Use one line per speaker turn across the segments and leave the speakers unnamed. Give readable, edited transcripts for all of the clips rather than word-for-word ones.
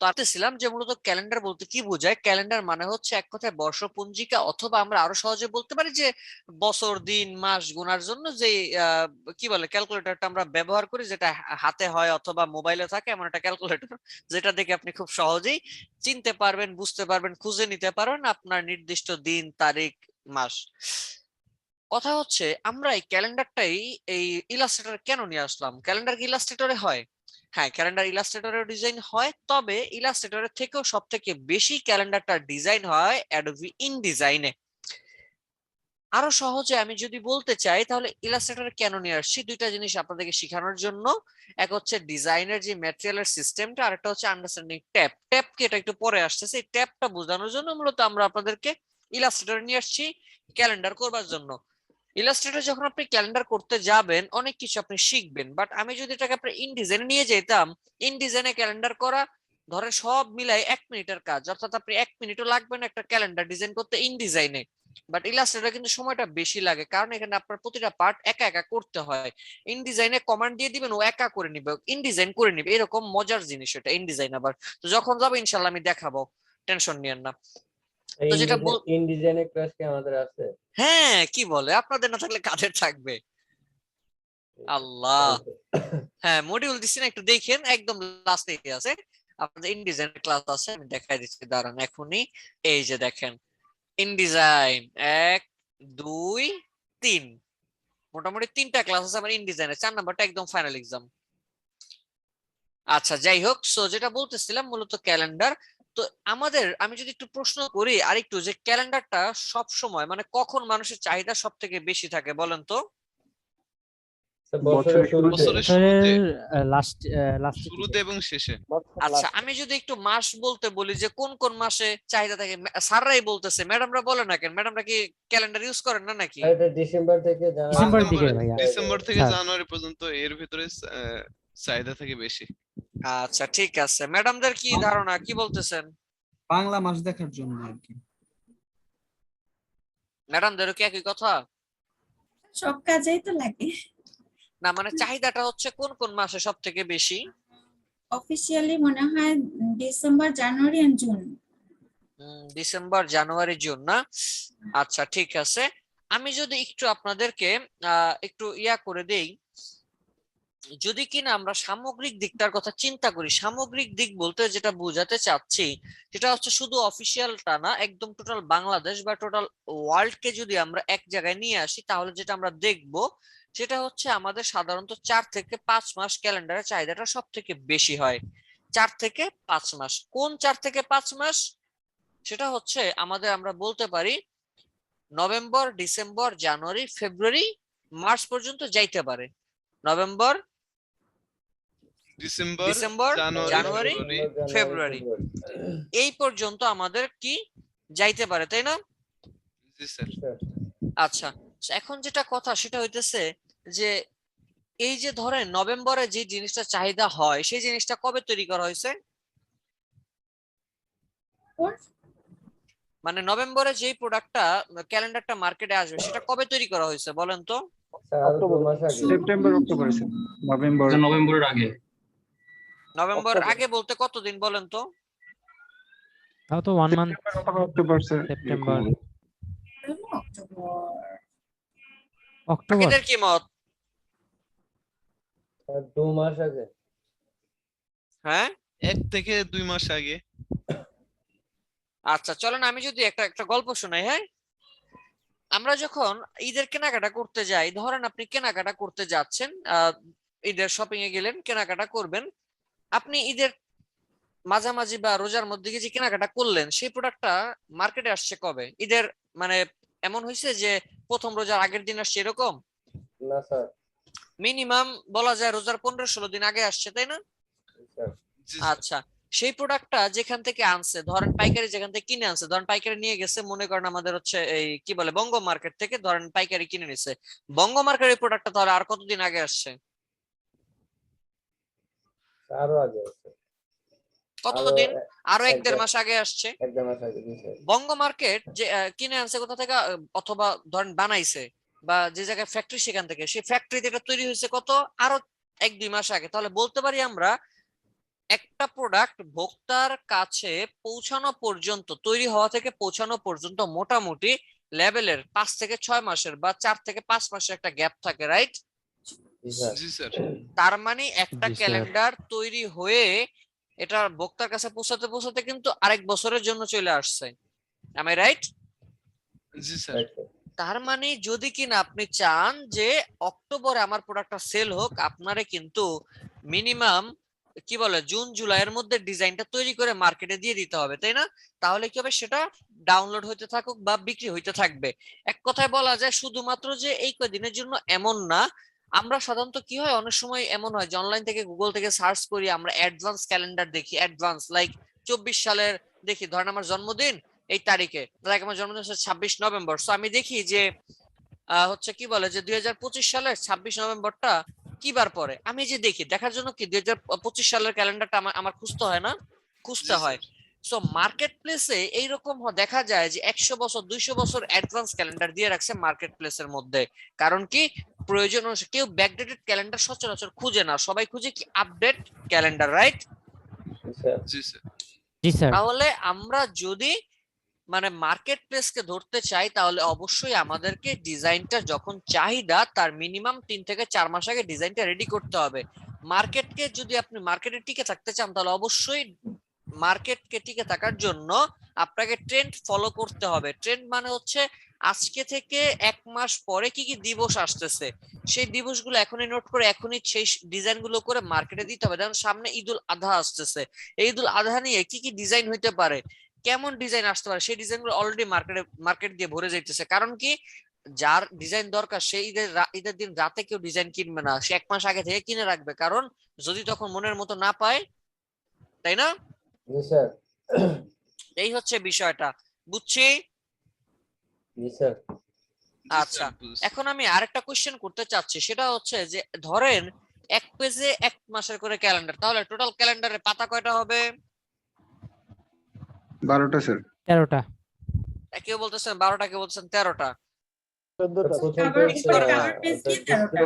আসতেছিলাম যে মূলত ক্যালেন্ডার বলতে কি বোঝায়। ক্যালেন্ডার মানে হচ্ছে এক কথায় বর্ষপঞ্জিকা, অথবা আমরা আরো সহজে বলতে পারি যে বছর দিন মাস গোনার জন্য যে কি বলে ক্যালকুলেটরটা আমরা ব্যবহার করি, যেটা হাতে হয় অথবা মোবাইলে থাকে, এমন একটা ক্যালকুলেটর যেটা দেখে আপনি খুব সহজেই চিনতে পারবেন, বুঝতে পারবেন, খুঁজে নিতে পারবেন আপনার নির্দিষ্ট দিন তারিখ মাস। কথা হচ্ছে আমরা এই ক্যালেন্ডারটাই এই ইলাস্ট্রেটর কেন নিয়ে আসলাম। ক্যালেন্ডার কি ইলাস্ট্রেটরে হয়? হ্যাঁ, ক্যালেন্ডার ইলাস্ট্রেটরের ডিজাইন হয়, তবে ইলাস্ট্রেটরের থেকেও সব থেকে বেশি ক্যালেন্ডারটার ডিজাইন হয় অ্যাডোবি ইনডিজাইনে। আরো সহজে আমি যদি বলতে চাই তাহলে ইলাস্ট্রেটর কেন নিয়ে আসছি, দুইটা জিনিস আপনাদেরকে শেখানোর জন্য। এক হচ্ছে ডিজাইনের যে ম্যাটেরিয়ালের সিস্টেমটা, আর একটা হচ্ছে আন্ডারস্ট্যান্ডিং ট্যাব। ট্যাব কি এটা একটু পরে আসতেছে, এই ট্যাবটা বোঝানোর জন্য মূলত আমরা আপনাদেরকে ইলাস্ট্রেটর নিয়ে আসছি ক্যালেন্ডার করবার জন্য। ইলাস্ট্রেটর যখন আপনি ক্যালেন্ডার করতে যাবেন অনেক কিছু আপনি শিখবেন, বাট আমি যদি এটাকে আপনার ইনডিজাইনে নিয়ে যেতাম, ইনডিজাইনে ক্যালেন্ডার করা ধরে সব মিলাই 1 মিনিটের কাজ, অর্থাৎ আপনি 1 মিনিটও লাগবে না একটা ক্যালেন্ডার ডিজাইন করতে ইনডিজাইনে। বাট ইলাস্ট্রেটর কিন্তু সময়টা বেশি লাগে, কারণ এখানে আপনার প্রতিটা পার্ট একা একা করতে হয়। ইনডিজাইনে কমান্ড দিয়ে দিবেন, ও একা করে নিবে, ইনডিজাইন করে নিবে, এরকম মজার জিনিস এটা ইনডিজাইন। আবার তো যখন যাবো ইনশাল্লাহ আমি দেখাবো, টেনশন নিয়েন না। তো যেটা
ইনডিজাইনের ক্লাস কি আমাদের আছে?
হ্যাঁ, কি বলে, আপনাদের না থাকলে কাদের থাকবে? আল্লাহ। হ্যাঁ, মডিউল দিচ্ছি না, একটু দেখেন, একদম লাস্টে আছে আপনাদের ইনডিজাইন ক্লাস আছে, আমি দেখাই দিচ্ছি, দাঁড়ান এখনই। এই যে দেখেন ইনডিজাইন 1 2 3, মোটামুটি 3টা ক্লাস আছে আমার ইনডিজাইনের, 4 নাম্বারটা একদম ফাইনাল এক্সাম। আচ্ছা, যাই হোক, সো যেটা বলতেছিলাম মূলত ক্যালেন্ডার। তো আমাদের আমি যদি একটু প্রশ্ন করি আর একটু, যে ক্যালেন্ডারটা সব সময় মানে কখন মানুষের চাহিদা সব থেকে বেশি থাকে বলেন তো?
বছরের শুরুতে,
শুরুতে এবং শেষে।
আচ্ছা, আমি যদি একটু মাস বলতে বলি যে কোন কোন মাসে চাহিদা থাকে, স্যাররাই বলতেছে, ম্যাডামরা বলে না কেন? ম্যাডামরা কি ক্যালেন্ডার ইউজ করেন না নাকি?
এটা ডিসেম্বর থেকে
ডিসেম্বর থেকে জানুয়ারি পর্যন্ত এর ভিতরে চাহিদা থাকে বেশি।
আচ্ছা, ঠিক আছে, ম্যাডামদের কি ধারণা, কি বলতেছেন?
বাংলা মাস দেখার জন্য আর কি।
ম্যাডামদেরও কি একই কথা?
সব কাজেই তো লাগে
না, মানে চাহিদাটা হচ্ছে কোন কোন মাসে সব থেকে বেশি?
অফিসিয়ালি মনে হয় December January and June.
December January June না? আচ্ছা, ঠিক আছে। আমি যদি একটু আপনাদেরকে একটু ইয়া করে দেই, যদি কিনা আমরা সামগ্রিক দিকটার কথা চিন্তা করি, সামগ্রিক দিক বলতে যেটা বোঝাতে চাচ্ছি সেটা হচ্ছে শুধু অফিসিয়ালটা না, একদম টোটাল বাংলাদেশ বা টোটাল ওয়ার্ল্ড কে যদি আমরা এক জায়গায় নিয়ে আসি, তাহলে যেটা আমরা দেখব সেটা হচ্ছে আমাদের সাধারণত 4 থেকে 5 মাস ক্যালেন্ডারের চাহিদাটা সব থেকে বেশি হয়। 4 থেকে 5 মাস, কোন 4 থেকে 5 মাস? সেটা হচ্ছে আমাদের, আমরা বলতে পারি নভেম্বর, ডিসেম্বর, জানুয়ারি, ফেব্রুয়ারি, মার্চ পর্যন্ত যাইতে পারে। নভেম্বর, ডিসেম্বর, জানুয়ারি, ফেব্রুয়ারি, এই পর্যন্ত আমাদের কি যাইতে পারে, তাই না?
জি স্যার।
আচ্ছা, এখন যেটা কথা সেটা হইতেছে যে এই যে ধরেন নভেম্বরে যে জিনিসটা চাহিদা হয় সেই জিনিসটা কবে তৈরি করা হয়েছে? মানে নভেম্বরে যে প্রোডাক্টটা ক্যালেন্ডারটা মার্কেটে আসবে সেটা কবে তৈরি করা হয়েছে বলেন তো?
সেপ্টেম্বর অক্টোবর, নভেম্বরের আগে।
নভেম্বর আগে বলতে কতদিন বলেন তো?
তাও তো 1 মান্থ,
অক্টোবর,
সেপ্টেম্বর, অক্টোবর।
এদের কি মত?
2 মাস আগে।
হ্যাঁ,
1 থেকে 2 মাস আগে।
আচ্ছা, চলেন আমি যদি একটা একটা গল্প শোনাই। হ্যাঁ, আমরা যখন ঈদের কেনাকাটা করতে যাই, ধরেন আপনি কেনাকাটা করতে যাচ্ছেন, ঈদের শপিং এ গেলেন, কেনাকাটা করবেন, আপনি ঈদের মাঝামাঝি বা রোজার মধ্যে গিয়ে যে কেনাকাটা করলেন সেই প্রোডাক্টটা মার্কেটে আসছে কবে? ঈদের মানে এমন হয়েছে যে প্রথম রোজার আগের দিন আসছে এরকম?
না স্যার,
মিনিমাম বলা যায় রোজার 15-16 দিন আগে আসছে, তাই না? আচ্ছা, সেই প্রোডাক্টটা যেখান থেকে আনছে, ধরেন পাইকারি যেখান থেকে কিনে আনছে, ধরেন পাইকারি নিয়ে গেছে, মনে করেন আমাদের হচ্ছে এই কি বলে বঙ্গ মার্কেট থেকে, ধরেন পাইকারি কিনে নিছে, বঙ্গ মার্কেটের প্রোডাক্টটা তাহলে আর কতদিন আগে আসছে?
আরো আগে আছে।
কতদিন? আরো 1-1.5 মাস আগে আসছে।
1-1.5 মাস আগে।
বঙ্গ মার্কেট যে কিনে আনছে কোথা থেকে, অথবা ধরেন বানাইছে বা যে জায়গায় ফ্যাক্টরি, সেখান থেকে, সেই ফ্যাক্টরিতে এটা তৈরি হয়েছে কত, আরো 1-2 মাস আগে। তাহলে বলতে পারি আমরা একটা প্রোডাক্ট ভোক্তার কাছে পৌঁছানো পর্যন্ত, তৈরি হওয়া থেকে পৌঁছানো পর্যন্ত মোটামুটি লেভেলের 5 থেকে 6 মাসের বা 4 থেকে 5 মাসের একটা গ্যাপ থাকে, রাইট?
জি স্যার।
জি স্যার।
তার মানে একটা
জি, স্যার।
ক্যালেন্ডার তৈরি হয়ে এটা ভোক্তার কাছে পৌঁছাতে পৌঁছাতে কিন্তু আরেক বছরের জন্য চলে আসছে, am I right?
G sir.
Right sir.
তার মানে যদি কিনা আপনি চান যে অক্টোবরে আমার প্রোডাক্টটা সেল হোক, আপনারে কিন্তু মিনিমাম কি বলে জুন জুলাইয়ের মধ্যে ডিজাইনটা তৈরি করে মার্কেটে দিয়ে দিতে হবে, তাই না? তাহলে কি হবে, সেটা ডাউনলোড হইতে থাকুক বা বিক্রি হইতে থাকবে। এক কথায় বলা যায় শুধুমাত্র যে এই কয়দিনের জন্য এমন না। আমরা সাধারণত কি হয়, অনেক সময় এমন হয় যে অনলাইন থেকে গুগল থেকে সার্চ করি, আমরা অ্যাডভান্স ক্যালেন্ডার দেখি, অ্যাডভান্স লাইক 24 সালের দেখি, ধরেন আমার জন্মদিন এই তারিখে, লাইক আমার জন্মদিন হচ্ছে 26 নভেম্বর, সো আমি দেখি যে হচ্ছে কি বলে যে 2025 সালের 26 নভেম্বরটা কি বার পরে, আমি যে দেখি, দেখার জন্য কি 2025 সালের ক্যালেন্ডারটা আমার খুঁজতে হয় না, খুঁজতে
জি
হয়। সো মার্কেট প্লেসে এইরকম দেখা যায় যে 100 বছর 200 বছর অ্যাডভান্স ক্যালেন্ডার দিয়ে রাখছে মার্কেট প্লেসের মধ্যে। কারণ কি, প্রয়োজন অনুসারে কেউ ব্যাকডেটেড ক্যালেন্ডার সচরাচর খুঁজে না, সবাই খুঁজে কি আপডেট ক্যালেন্ডার, রাইট?
জি স্যার।
জি স্যার।
জি স্যার।
তাহলে আমরা যদি মানে মার্কেট প্লেসকে ধরতে চাই, তাহলে অবশ্যই আমাদেরকে ডিজাইনটা যখন চাহিদা তার মিনিমাম 3 থেকে 4 মাস আগে ডিজাইনটা রেডি করতে হবে। মার্কেটকে যদি আপনি মার্কেটে টিকে থাকতে চান, তাহলে অবশ্যই মার্কেটকে টিকে থাকার জন্য আপনাকে ট্রেন্ড ফলো করতে হবে। ট্রেন্ড মানে হচ্ছে আজকে থেকে 1 মাস পরে কি কি দিবস আসতেছে, সেই দিবসগুলো এখনই নোট করে এখনই সেই ডিজাইনগুলো করে মার্কেটে দিতে হবে। যেমন সামনে ঈদুল আধা আসতেছে, এই ঈদুল আধা নিয়ে কি কি ডিজাইন হইতে পারে, কেমন ডিজাইন আসতে পারে, সেই ডিজাইনগুলো অলরেডি মার্কেট দিয়ে ভরে যাইতেছে। কারণ কি, যার ডিজাইন দরকার সেই ঈদের দিন রাতে কেউ ডিজাইন কিনবে না, সে 1 মাস আগে থেকে কিনে রাখবে, কারণ যদি তখন মনের মতো না পায়, তাই না?
জি স্যার।
এই হচ্ছে বিষয়টা, বুঝছি?
জি স্যার।
আচ্ছা, এখন আমি আরেকটা কোশ্চেন করতে চাচ্ছি, সেটা হচ্ছে যে ধরেন এক পেজে 1 মাসের করে ক্যালেন্ডার, তাহলে টোটাল ক্যালেন্ডারে পাতা কয়টা হবে?
12টা স্যার।
13টা।
কেউ বলতেছেন 12টা, কেউ বলতেছেন 13টা।
প্রথম
Cover
পেজ
cover page কি 13টা?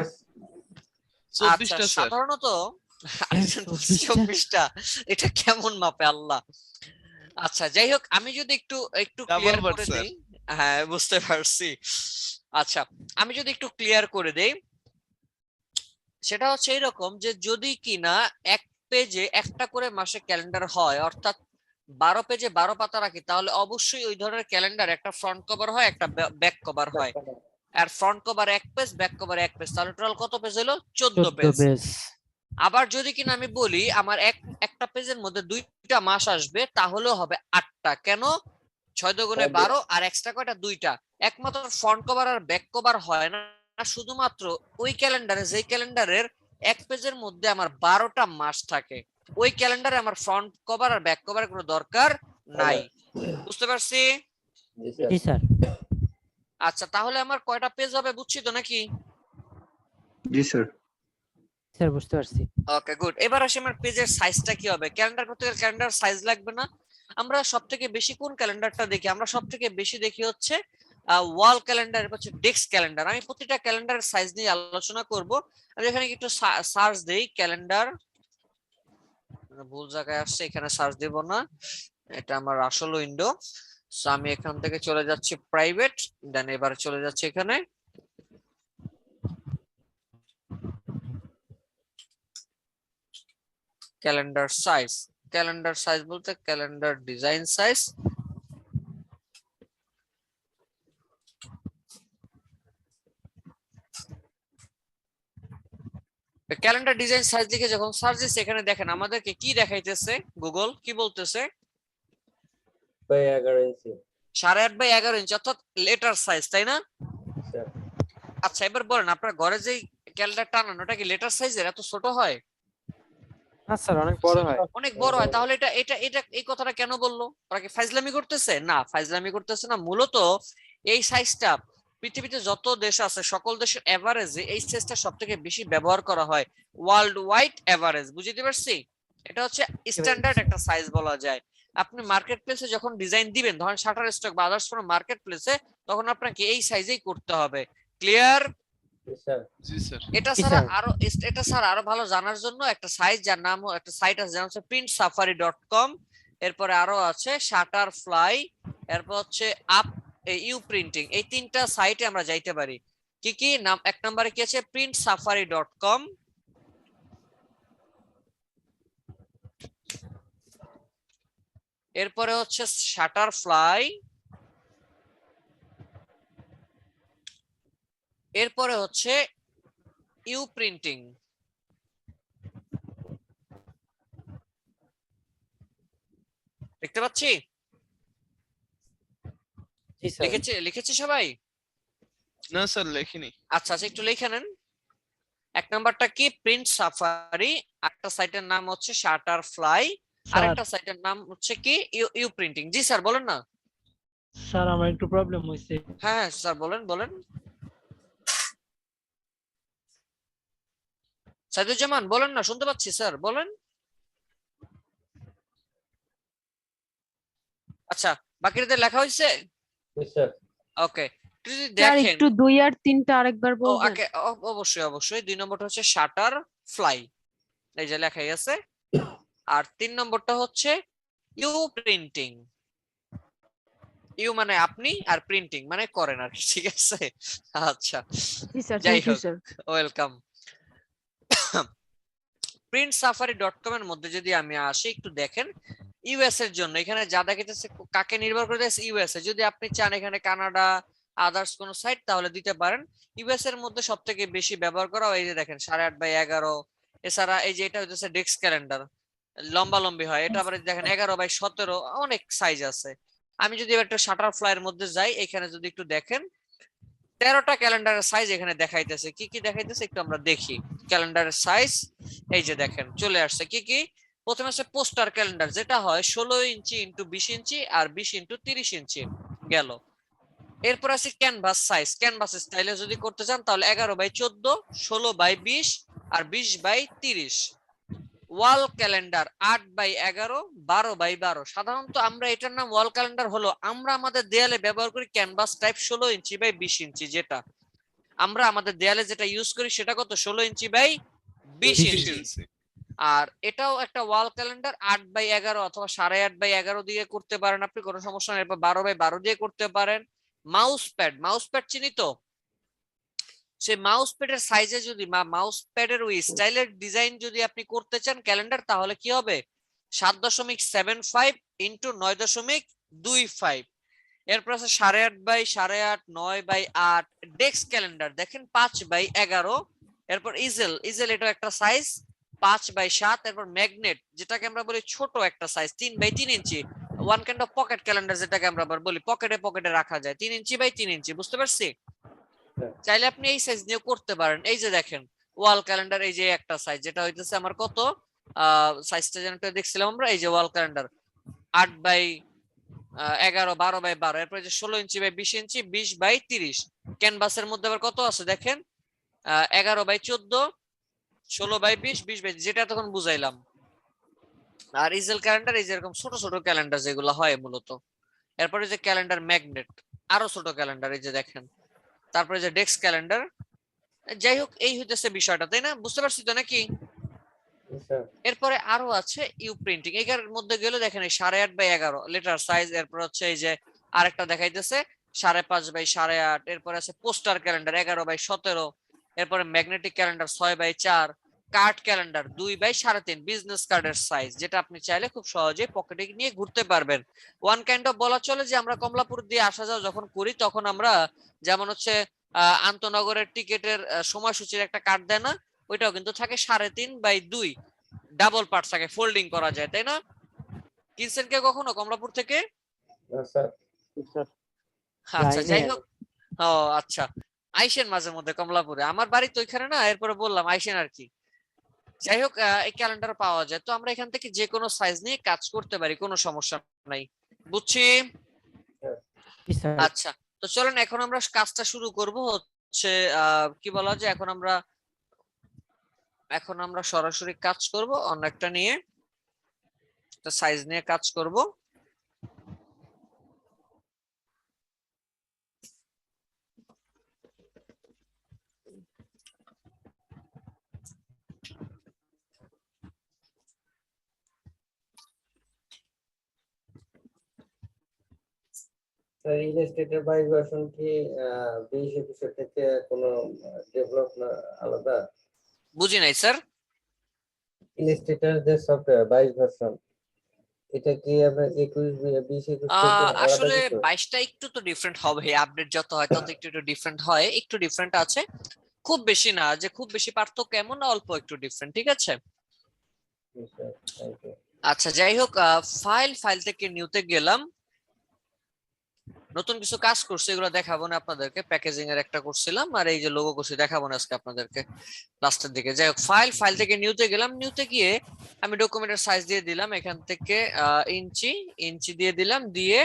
24টা
আচ্ছা,
স্যার।
সাধারণত আরেকজন বলছে
24টা।
24টা, এটা কেমন মাপে আল্লাহ। আচ্ছা, যাই হোক, আমি যদি একটু ক্লিয়ার
Double word,
করে
sir.
দেই, হ্যাঁ বুঝতে পারছি। আচ্ছা, আমি যদি একটু ক্লিয়ার করে দেই, সেটা হচ্ছে এরকম যে যদি কিনা এক পেজে একটা করে মাসে ক্যালেন্ডার হয়, অর্থাৎ 12 পেজে 12 পাতা রাখি, তাহলে অবশ্যই ওই ধরনের ক্যালেন্ডার একটা ফ্রন্ট কভার হয়, একটা ব্যাক কভার হয়। আর front cover 1 page, back cover 1 page, তাহলে টোটাল কত পেজ হলো? 14 পেজ।
পেজ।
আবার যদি কিনা আমি বলি আমার একটা পেজের মধ্যে 2টা মাস আসবে, তাহলেও হবে 8টা। কেন? 6 দুগুণে 12, আর এক্সট্রা কয়টা? 2টা। একমাত্র ফ্রন্ট কভার আর ব্যাক কভার হয় না শুধুমাত্র ওই ক্যালেন্ডারে, যেই ক্যালেন্ডারের এক পেজের মধ্যে আমার 12টা মাস থাকে, ওই ক্যালেন্ডারে আমার ফ্রন্ট কভার আর ব্যাক কভারের কোনো দরকার নাই। বুঝতে পারছি?
জি স্যার।
জি স্যার।
আচ্ছা, তাহলে আমার কয়টা পেজ হবে, বুঝছি তো নাকি?
জি স্যার।
স্যার বুঝতে পারছি।
ওকে, গুড। এবার আসি আমার পেজের সাইজটা কি হবে। ক্যালেন্ডার করতে গেলে ক্যালেন্ডার সাইজ লাগবে না? আমরা সবথেকে বেশি কোন ক্যালেন্ডারটা দেখি? আমরা সবথেকে বেশি দেখি হচ্ছে ওয়াল ক্যালেন্ডার, হচ্ছে ডেস্ক ক্যালেন্ডার। আমি প্রতিটা ক্যালেন্ডারের সাইজ নিয়ে আলোচনা করব। আমি এখানে একটু সার্চ দেই ক্যালেন্ডার, ভুল জায়গায় আসছে, এখানে সার্চ দেব না, এটা আমার আসল উইন্ডো। সো আমি এখান থেকে চলে যাচ্ছি প্রাইভেট, দেন এবার চলে যাচ্ছি এখানে ক্যালেন্ডার সাইজ। ক্যালেন্ডার সাইজ বলতে calendar design size. Calendar design size লিখে যখন সার্চ দিচ্ছি, এখানে দেখেন আমাদেরকে কি দেখাইতেছে, গুগল কি বলতেছে?
11 ইঞ্চি।
8.5 বাই 11 ইঞ্চি, অর্থাৎ লেটার সাইজ, তাই না?
স্যার।
আচ্ছা, এবার বলেন আপনার ঘরে যে ক্যালেন্ডার টানান, ওটা কি লেটার সাইজের? এত ছোট হয়?
না স্যার, অনেক বড় হয়।
অনেক বড় হয়। তাহলে এটা এটা এটা এই কথাটা কেন বললো? ওরা কি ফাইজলামি করতেছে? না, ফাইজলামি করতেছে না। মূলত এই সাইজটা পৃথিবীতে যত দেশ আছে সকল দেশের এভারেজে এই সাইজটা সবথেকে বেশি ব্যবহার করা হয়, ওয়ার্ল্ড ওয়াইড এভারেজ। বুঝতে পারছি? এটা হচ্ছে স্ট্যান্ডার্ড একটা সাইজ বলা যায়। আপনি মার্কেট প্লেসে যখন ডিজাইন দিবেন, ধরেন শাটার স্টক বা আদার্স কোনো মার্কেট প্লেসে, তখন আপনাকে এই সাইজেই করতে হবে। ক্লিয়ার?
জি স্যার
জি স্যার।
এটা
জি,
ছাড়া
স্যার।
এটা ছাড়া আরো ভালো জানার জন্য একটা সাইট যার নাম একটা সাইট আছে যেমন হচ্ছে printsafari.com, এরপরে আরো আছে Shutterfly, এরপর হচ্ছে আপ ইউ প্রিন্টিং। এই তিনটা সাইটে আমরা যাইতে পারি। কি কি নাম? এক নম্বরে কি আছে? printsafari.com, এরপরে হচ্ছে Shutterfly, এরপরে হচ্ছে ইউ প্রিন্টিং। দেখতে পাচ্ছি?
জি স্যার।
লিখেছে সবাই?
না স্যার লেখিনি।
আচ্ছা আচ্ছা, একটু লিখে নেন। এক নাম্বারটা কি? Print safari. একটা সাইটের নাম হচ্ছে শাটারফ্লাই, আর একটা সাইটের নাম হচ্ছে কি ইউ প্রিন্টিং। জি স্যার বলেন না।
স্যার আমার একটু প্রবলেম হয়েছে।
হ্যাঁ হ্যাঁ স্যার বলেন বলেন। সাইদুজ্জামান বলেন না, শুনতে পাচ্ছি স্যার, বলেন। আচ্ছা, বাকিদের লেখা হয়েছে?
জি স্যার
ওকে, যদি
স্যার
দেখেন।
একটু 2 আর 3টা আরেকবার
ও
বলবেন?
অবশ্যই অবশ্যই। 2 নম্বরটা হচ্ছে শাটার ফ্লাই, এই যে লেখাই আছে। আর 3 নম্বরটা হচ্ছে ইউ প্রিন্টিং। ইউ মানে আপনি, আর প্রিন্টিং মানে করেন আর কি, ঠিক আছে? আচ্ছা,
জি স্যার,
যাই
থ্যাংক ইউ
হোক,
স্যার।
ওয়েলকাম। printsafari.com এর মধ্যে যদি আমি আসি, একটু দেখেন ইউএস এর জন্য এখানে যা দেখাইতেছে কাকে নির্ভর করে দেয়? ইউএস এ। যদি আপনি চান এখানে কানাডা আদার্স কোন সাইট তাহলে দিতে পারেন। ইউএস এর মধ্যে সবথেকে বেশি ব্যবহার করা এই যে দেখেন 8.5x11। এছাড়া এই যে এটা হচ্ছে ডেস্ক ক্যালেন্ডার, লম্বা লম্বি হয়। এটা আবার দেখেন 11x17, অনেক সাইজ আছে। আমি যদি এবার একটা শাটারফ্লাই এর মধ্যে যাই, এখানে যদি একটু দেখেন 13টা ক্যালেন্ডারের সাইজ এখানে দেখাইতেছে। কি কি দেখাইতেছে একটু আমরা দেখি। ক্যালেন্ডারের সাইজ এই যে দেখেন চলে আসছে। কি কি? প্রথমে আছে পোস্টার ক্যালেন্ডার, যেটা হয় 16 ইঞ্চি ইন্টু 20 ইঞ্চি আর 20 ইন্টু 30 ইঞ্চি গেল। এরপর আছে ক্যানভাস সাইজ। ক্যানভাস স্টাইলে যদি করতে চান তাহলে 11x14, 16x20 আর 20x30। ওয়াল ক্যালেন্ডার 8x11, 12x12। সাধারণত আমরা এটার নাম ওয়াল ক্যালেন্ডার হলো আমরা আমাদের দেয়ালে ব্যবহার করি ক্যানভাস টাইপ 16 ইঞ্চি বাই 20 ইঞ্চি। যেটা আমরা আমাদের দেয়ালে যেটা ইউজ করি সেটা কত? 16 ইঞ্চি বাই 20 ইঞ্চি। আর এটাও একটা ওয়াল ক্যালেন্ডার 8x11 অথবা 8.5x11 দিয়ে করতে পারেন আপনি, কোনো সমস্যা নেই। 12x12 দিয়ে করতে পারেন। মাউস প্যাড চিনি তো? সেই মাউস প্যাডের সাইজে যদি মাউস প্যাডের ওই স্টাইলের ডিজাইন যদি আপনি করতে চান ক্যালেন্ডার, তাহলে কি হবে? 7.75 ইন্টু 9.25। এরপর আছে 8.5x8, 9x8 ডেস্ক ক্যালেন্ডার দেখেন 5x11। এরপর ইজেল এটা একটা সাইজ 5x7। এরপর ম্যাগনেট, যেটাকে আমরা বলি ছোট একটা size 3x3 inch. One kind of pocket calendar, যেটাকে আমরা আবার বলি পকেটে রাখা যায় 3 ইঞ্চি বাই 3 ইঞ্চি। বুঝতে পারছি? চাইলে আপনি এই সাইজ নিয়ে করতে পারেন। এই যে দেখেন ওয়াল ক্যালেন্ডার, এই যে একটা সাইজ, যেটা হইতেছে আমার কত সাইজটা যেন দেখছিলাম আমরা। এই যে ওয়াল ক্যালেন্ডার 8x11, 12x12। এরপর যে 16 ইঞ্চি বাই 20 ইঞ্চি, 20x30। ক্যানভাসের মধ্যে আবার কত আছে দেখেন 11x14, 16x20, 20x, যেটা তখন বুঝাইলাম। আর ইজেল ক্যালেন্ডার এই যে এরকম ছোট ছোট ক্যালেন্ডার যেগুলো হয় মূলত। এরপরে যে ক্যালেন্ডার ম্যাগনেট, আরো ছোট ক্যালেন্ডার এই যে দেখেন। তারপরে যে ডেস্ক ক্যালেন্ডার। যাই হোক, এই হইতেছে বিষয়টা, তাই না? বুঝতে পারছি তো নাকি? এরপরে আরো আছে ইউ প্রিন্টিং। এর মধ্যে গেলে দেখেন এই 8.5x11 লেটার সাইজ। এরপর হচ্ছে এই যে আরেকটা দেখাইতেছে 5.5x8। এরপরে আছে পোস্টার ক্যালেন্ডার 11x17। এরপরে magnetic calendar 6x4। Card calendar 2x3.5 business কার্ডের সাইজ, যেটা আপনি চাইলে খুব সহজেই পকেটে নিয়ে ঘুরতে পারবেন। ওয়ান কাইন্ড অফ বলা চলে যে আমরা কমলাপুর দিয়ে আসা যাওয়া যখন করি তখন আমরা যেমন হচ্ছে আন্তনগরের টিকেটের সময়সূচির একটা কার্ড দেয় না, ওইটাও কিন্তু থাকে 3.5x2 ডাবল পার্ট থাকে, ফোল্ডিং করা যায়, তাই না? কিনছেন কে কখনো কমলাপুর থেকে? আচ্ছা যাই হোক, ও আচ্ছা, আইসেন মাঝে মধ্যে কমলাপুরে, আমার বাড়ি তো ওইখানে না, এরপরে বললাম আইসেন আর কি। যাই হোক, এই ক্যালেন্ডার পাওয়া যায়, তো আমরা এখান থেকে যে কোনো সাইজ নিয়ে কাজ করতে পারি, কোনো সমস্যা নাই। বুঝছি? আচ্ছা, তো চলেন এখন আমরা কাজটা শুরু করব। হচ্ছে কি বলা যায়, এখন আমরা সরাসরি কাজ করব অন্য একটা নিয়ে, একটা সাইজ নিয়ে কাজ করব।
স্যার ইলাস্ট্রেটর 22 ভার্সন কি 20-21 থেকে কোনো ডেভেলপ না আলাদা?
বুঝি নাই স্যার।
ইলাস্ট্রেটর যে সফটওয়্যার 22 ভার্সন এটা কি আপনার 20-21 থেকে আলাদা
আসলে
কিছু?
22টা একটু তো ডিফারেন্ট হবে, আপডেট যত হয় তত একটু একটু ডিফারেন্ট হয়, একটু ডিফারেন্ট আছে, খুব বেশি না, যে খুব বেশি পার্থক্য এমন না, অল্প একটু ডিফারেন্ট, ঠিক আছে।
জি স্যার, থ্যাংক ইউ।
আচ্ছা যাই হোক, ফাইল থেকে নিউতে গেলাম, নতুন কিছু কাজ করছি, এগুলো দেখাবো না আপনাদেরকে, প্যাকেজিং এর একটা করছিলাম, আর এই যে লোগো করছি দেখাবো না আজকে আপনাদেরকে, লাস্টের দিকে। যাই হোক, ফাইল থেকে নিউতে গেলাম, নিউতে গিয়ে আমি ডকুমেন্টের সাইজ দিয়ে দিলাম, এখান থেকে ইঞ্চি দিয়ে দিলাম, দিয়ে